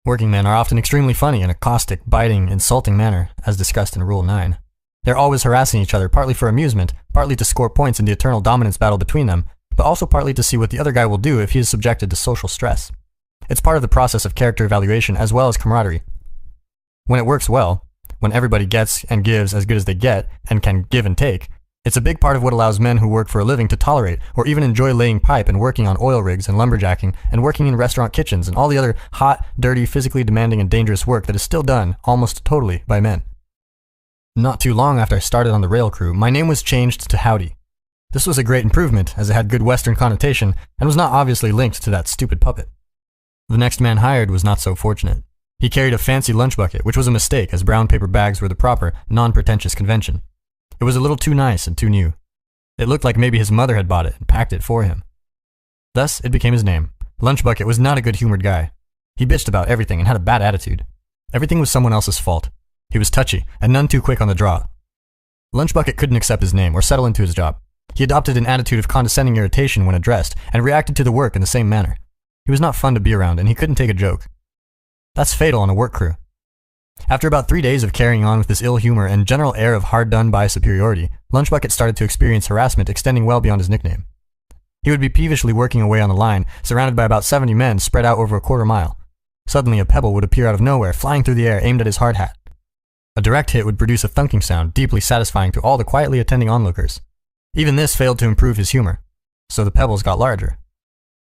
Working men are often extremely funny in a caustic, biting, insulting manner, as discussed in Rule 9. They're always harassing each other, partly for amusement, partly to score points in the eternal dominance battle between them, but also partly to see what the other guy will do if he is subjected to social stress. It's part of the process of character evaluation as well as camaraderie. When it works well, when everybody gets and gives as good as they get and can give and take, it's a big part of what allows men who work for a living to tolerate or even enjoy laying pipe and working on oil rigs and lumberjacking and working in restaurant kitchens and all the other hot, dirty, physically demanding and dangerous work that is still done almost totally by men. Not too long after I started on the rail crew, my name was changed to Howdy. This was a great improvement, as it had good Western connotation and was not obviously linked to that stupid puppet. The next man hired was not so fortunate. He carried a fancy lunch bucket, which was a mistake, as brown paper bags were the proper, non-pretentious convention. It was a little too nice and too new. It looked like maybe his mother had bought it and packed it for him. Thus, it became his name. Lunch Bucket was not a good-humored guy. He bitched about everything and had a bad attitude. Everything was someone else's fault. He was touchy and none too quick on the draw. Lunch Bucket couldn't accept his name or settle into his job. He adopted an attitude of condescending irritation when addressed and reacted to the work in the same manner. He was not fun to be around and he couldn't take a joke. That's fatal on a work crew. After about 3 days of carrying on with this ill humor and general air of hard-done-by superiority, Lunch Bucket started to experience harassment extending well beyond his nickname. He would be peevishly working away on the line, surrounded by about 70 men spread out over a quarter mile. Suddenly a pebble would appear out of nowhere, flying through the air, aimed at his hard hat. A direct hit would produce a thunking sound, deeply satisfying to all the quietly attending onlookers. Even this failed to improve his humor, so the pebbles got larger.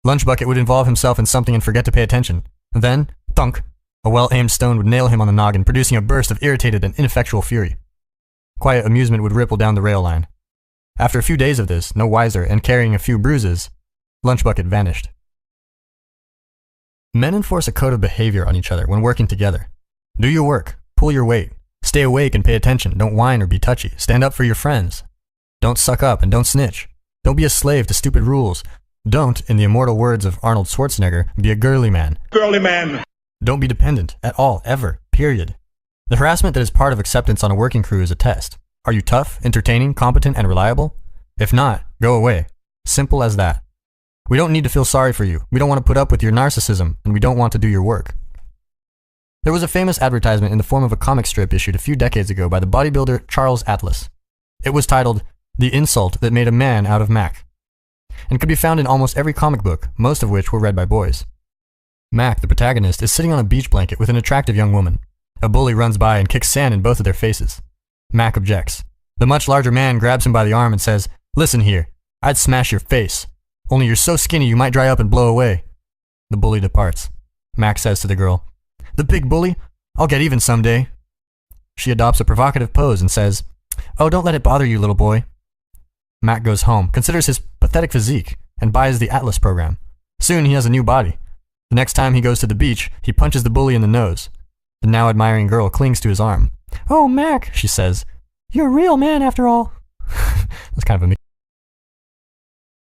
Lunch Bucket would involve himself in something and forget to pay attention. Then, thunk! A well-aimed stone would nail him on the noggin, producing a burst of irritated and ineffectual fury. Quiet amusement would ripple down the rail line. After a few days of this, no wiser, and carrying a few bruises, Lunch Bucket vanished. Men enforce a code of behavior on each other when working together. Do your work, pull your weight, stay awake and pay attention, don't whine or be touchy, stand up for your friends. Don't suck up and don't snitch. Don't be a slave to stupid rules. Don't, in the immortal words of Arnold Schwarzenegger, be a girly man. Girly man! Don't be dependent, at all, ever, period. The harassment that is part of acceptance on a working crew is a test. Are you tough, entertaining, competent, and reliable? If not, go away. Simple as that. We don't need to feel sorry for you. We don't want to put up with your narcissism, and we don't want to do your work. There was a famous advertisement in the form of a comic strip issued a few decades ago by the bodybuilder Charles Atlas. It was titled, "The Insult That Made a Man Out of Mac," and could be found in almost every comic book, most of which were read by boys. Mac, the protagonist, is sitting on a beach blanket with an attractive young woman. A bully runs by and kicks sand in both of their faces. Mac objects. The much larger man grabs him by the arm and says, "Listen here, I'd smash your face. Only you're so skinny you might dry up and blow away." The bully departs. Mac says to the girl, "The big bully? I'll get even someday." She adopts a provocative pose and says, "Oh, don't let it bother you, little boy." Mac goes home, considers his pathetic physique, and buys the Atlas program. Soon he has a new body. The next time he goes to the beach, he punches the bully in the nose. The now admiring girl clings to his arm. "Oh, Mac," she says, "you're a real man after all." That's kind of a